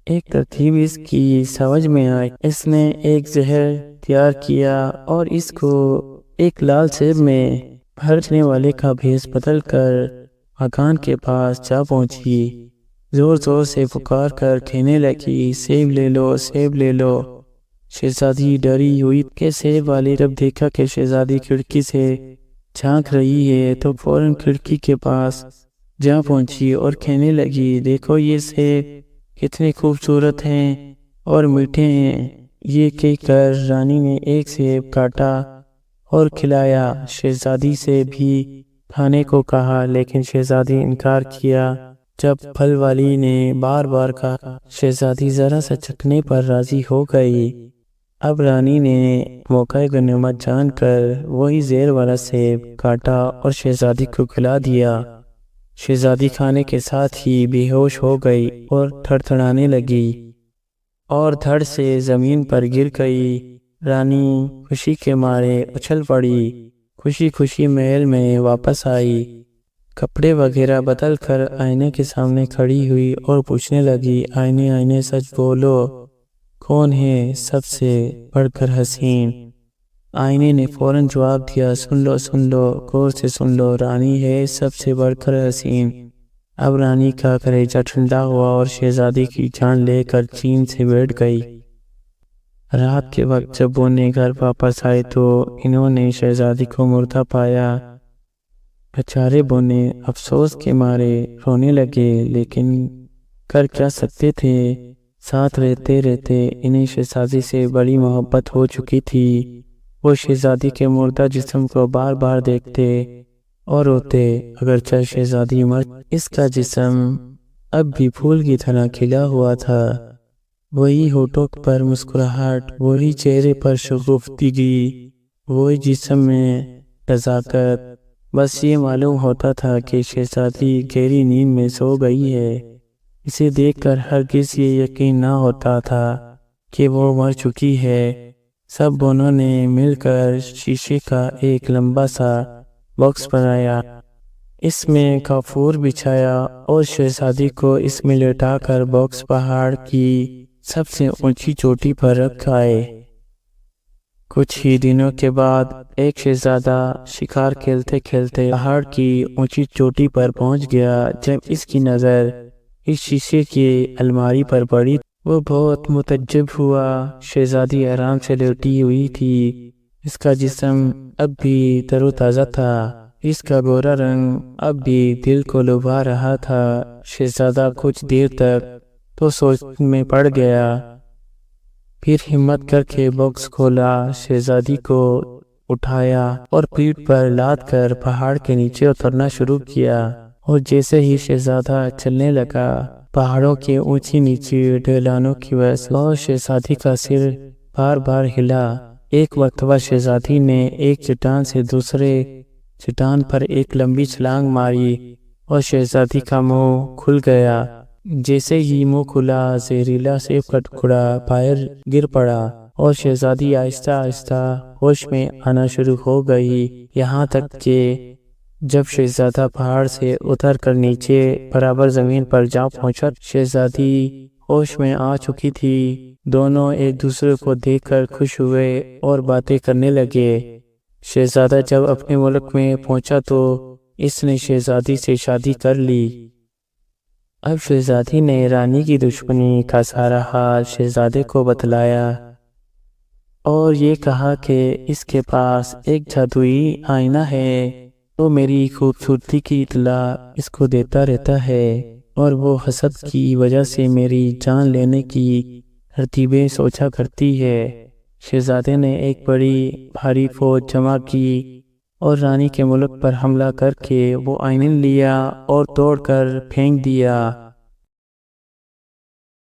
ایک ترتیب اس کی سمجھ میں آئی۔ اس نے ایک زہر تیار کیا اور اس کو ایک لال سیب میں بھرنے والے کا بھیس بدل کر مکان کے پاس جا پہنچی۔ زور زور سے پکار کر کہنے لگی، سیب لے لو، سیب لے لو۔ شہزادی ڈری ہوئی کہ سیب والی جب دیکھا کہ شہزادی کھڑکی سے جھانک رہی ہے تو فوراً کھڑکی کے پاس جا پہنچی اور کہنے لگی، دیکھو یہ سیب کتنے خوبصورت ہیں اور میٹھے ہیں۔ یہ کہہ کر رانی نے ایک سیب کاٹا اور کھلایا۔ شہزادی سے بھی کھانے کو کہا لیکن شہزادی انکار کیا۔ جب پھل والی نے بار بار کہا، شہزادی ذرا سا چکھنے پر راضی ہو گئی۔ اب رانی نے موقع غنیمت جان کر وہی زہر والا سیب کاٹا اور شہزادی کو کھلا دیا۔ شہزادی کھانے کے ساتھ ہی بے ہوش ہو گئی اور تھڑتھڑانے لگی اور دھڑ سے زمین پر گر گئی۔ رانی خوشی کے مارے اچھل پڑی، خوشی خوشی محل میں واپس آئی، کپڑے وغیرہ بدل کر آئینے کے سامنے کھڑی ہوئی اور پوچھنے لگی، آئینے آئینے سچ بولو، کون ہے سب سے بڑھ کر حسین؟ آئینے نے فوراً جواب دیا، سن لو غور سے سن لو، رانی ہے سب سے بڑھ کر حسین۔ اب رانی کا کلیجہ ٹھنڈا ہوا اور شہزادی کی جان لے کر چین سے بیٹھ گئی۔ رات کے وقت جب وہ گھر واپس آئے تو انہوں نے شہزادی کو مردہ پایا۔ بیچارے بونے افسوس کے مارے رونے لگے، لیکن کر کیا سکتے تھے؟ ساتھ رہتے رہتے انہیں شہزادی سے بڑی محبت ہو چکی تھی۔ وہ شہزادی کے مردہ جسم کو بار بار دیکھتے اور روتے، اگرچہ شہزادی مر، اس کا جسم اب بھی پھول کی طرح کھلا ہوا تھا۔ وہی ہونٹوں پر مسکراہٹ، وہی چہرے پر شگفتگی، وہی جسم میں نزاکت۔ بس یہ معلوم ہوتا تھا کہ شہزادی گہری نیند میں سو گئی ہے۔ اسے دیکھ کر ہرگز یہ یقین نہ ہوتا تھا کہ وہ مر چکی ہے۔ سب بونوں نے مل کر شیشے کا ایک لمبا سا باکس بنایا، اس میں کافور بچھایا اور شہزادی کو اس میں لٹا کر باکس پہاڑ کی سب سے اونچی چوٹی پر رکھ آئے۔ کچھ ہی دنوں کے بعد ایک شہزادہ شکار کھیلتے کھیلتے پہاڑ کی اونچی چوٹی پر پہنچ گیا۔ جب اس کی نظر اس شیشے کی الماری پر پڑی وہ بہت متعجب ہوا۔ شہزادی آرام سے لیٹی ہوئی تھی، اس کا جسم اب بھی تر و تازہ تھا، اس کا گورا رنگ اب بھی دل کو لبھا رہا تھا۔ شہزادہ کچھ دیر تک تو سوچ میں پڑ گیا، پھر ہمت کر کے باکس کھولا، شہزادی کو اٹھایا اور پیٹھ پر لاد کر پہاڑ کے نیچے اترنا شروع کیا۔ اور جیسے ہی شہزادہ چلنے لگا، پہاڑوں کے اونچی نیچی ڈھلانوں کی وجہ سے شہزادی کا سر بار بار ہلا۔ ایک مرتبہ شہزادی نے ایک چٹان سے دوسرے چٹان پر ایک لمبی چھلانگ ماری اور شہزادی کا منہ کھل گیا۔ جیسے ہی منہ کھلا، زہریلا سیب کا ٹکڑا باہر گر پڑا اور شہزادی آہستہ آہستہ ہوش میں آنا شروع ہو گئی۔ یہاں تک کہ جب شہزادہ پہاڑ سے اتر کر نیچے برابر زمین پر جا پہنچا، شہزادی ہوش میں آ چکی تھی۔ دونوں ایک دوسرے کو دیکھ کر خوش ہوئے اور باتیں کرنے لگے۔ شہزادہ جب اپنے ملک میں پہنچا تو اس نے شہزادی سے شادی کر لی۔ اب شہزادی نے رانی کی دشمنی کا سارا حال شہزادے کو بتلایا اور یہ کہا کہ اس کے پاس ایک جادوئی آئینہ ہے، تو میری خوبصورتی کی اطلاع اس کو دیتا رہتا ہے اور وہ حسد کی وجہ سے میری جان لینے کی ترتیبیں سوچا کرتی ہے۔ شہزادے نے ایک بڑی بھاری فوج جمع کی اور رانی کے ملک پر حملہ کر کے وہ آئینہ لیا اور توڑ کر پھینک دیا۔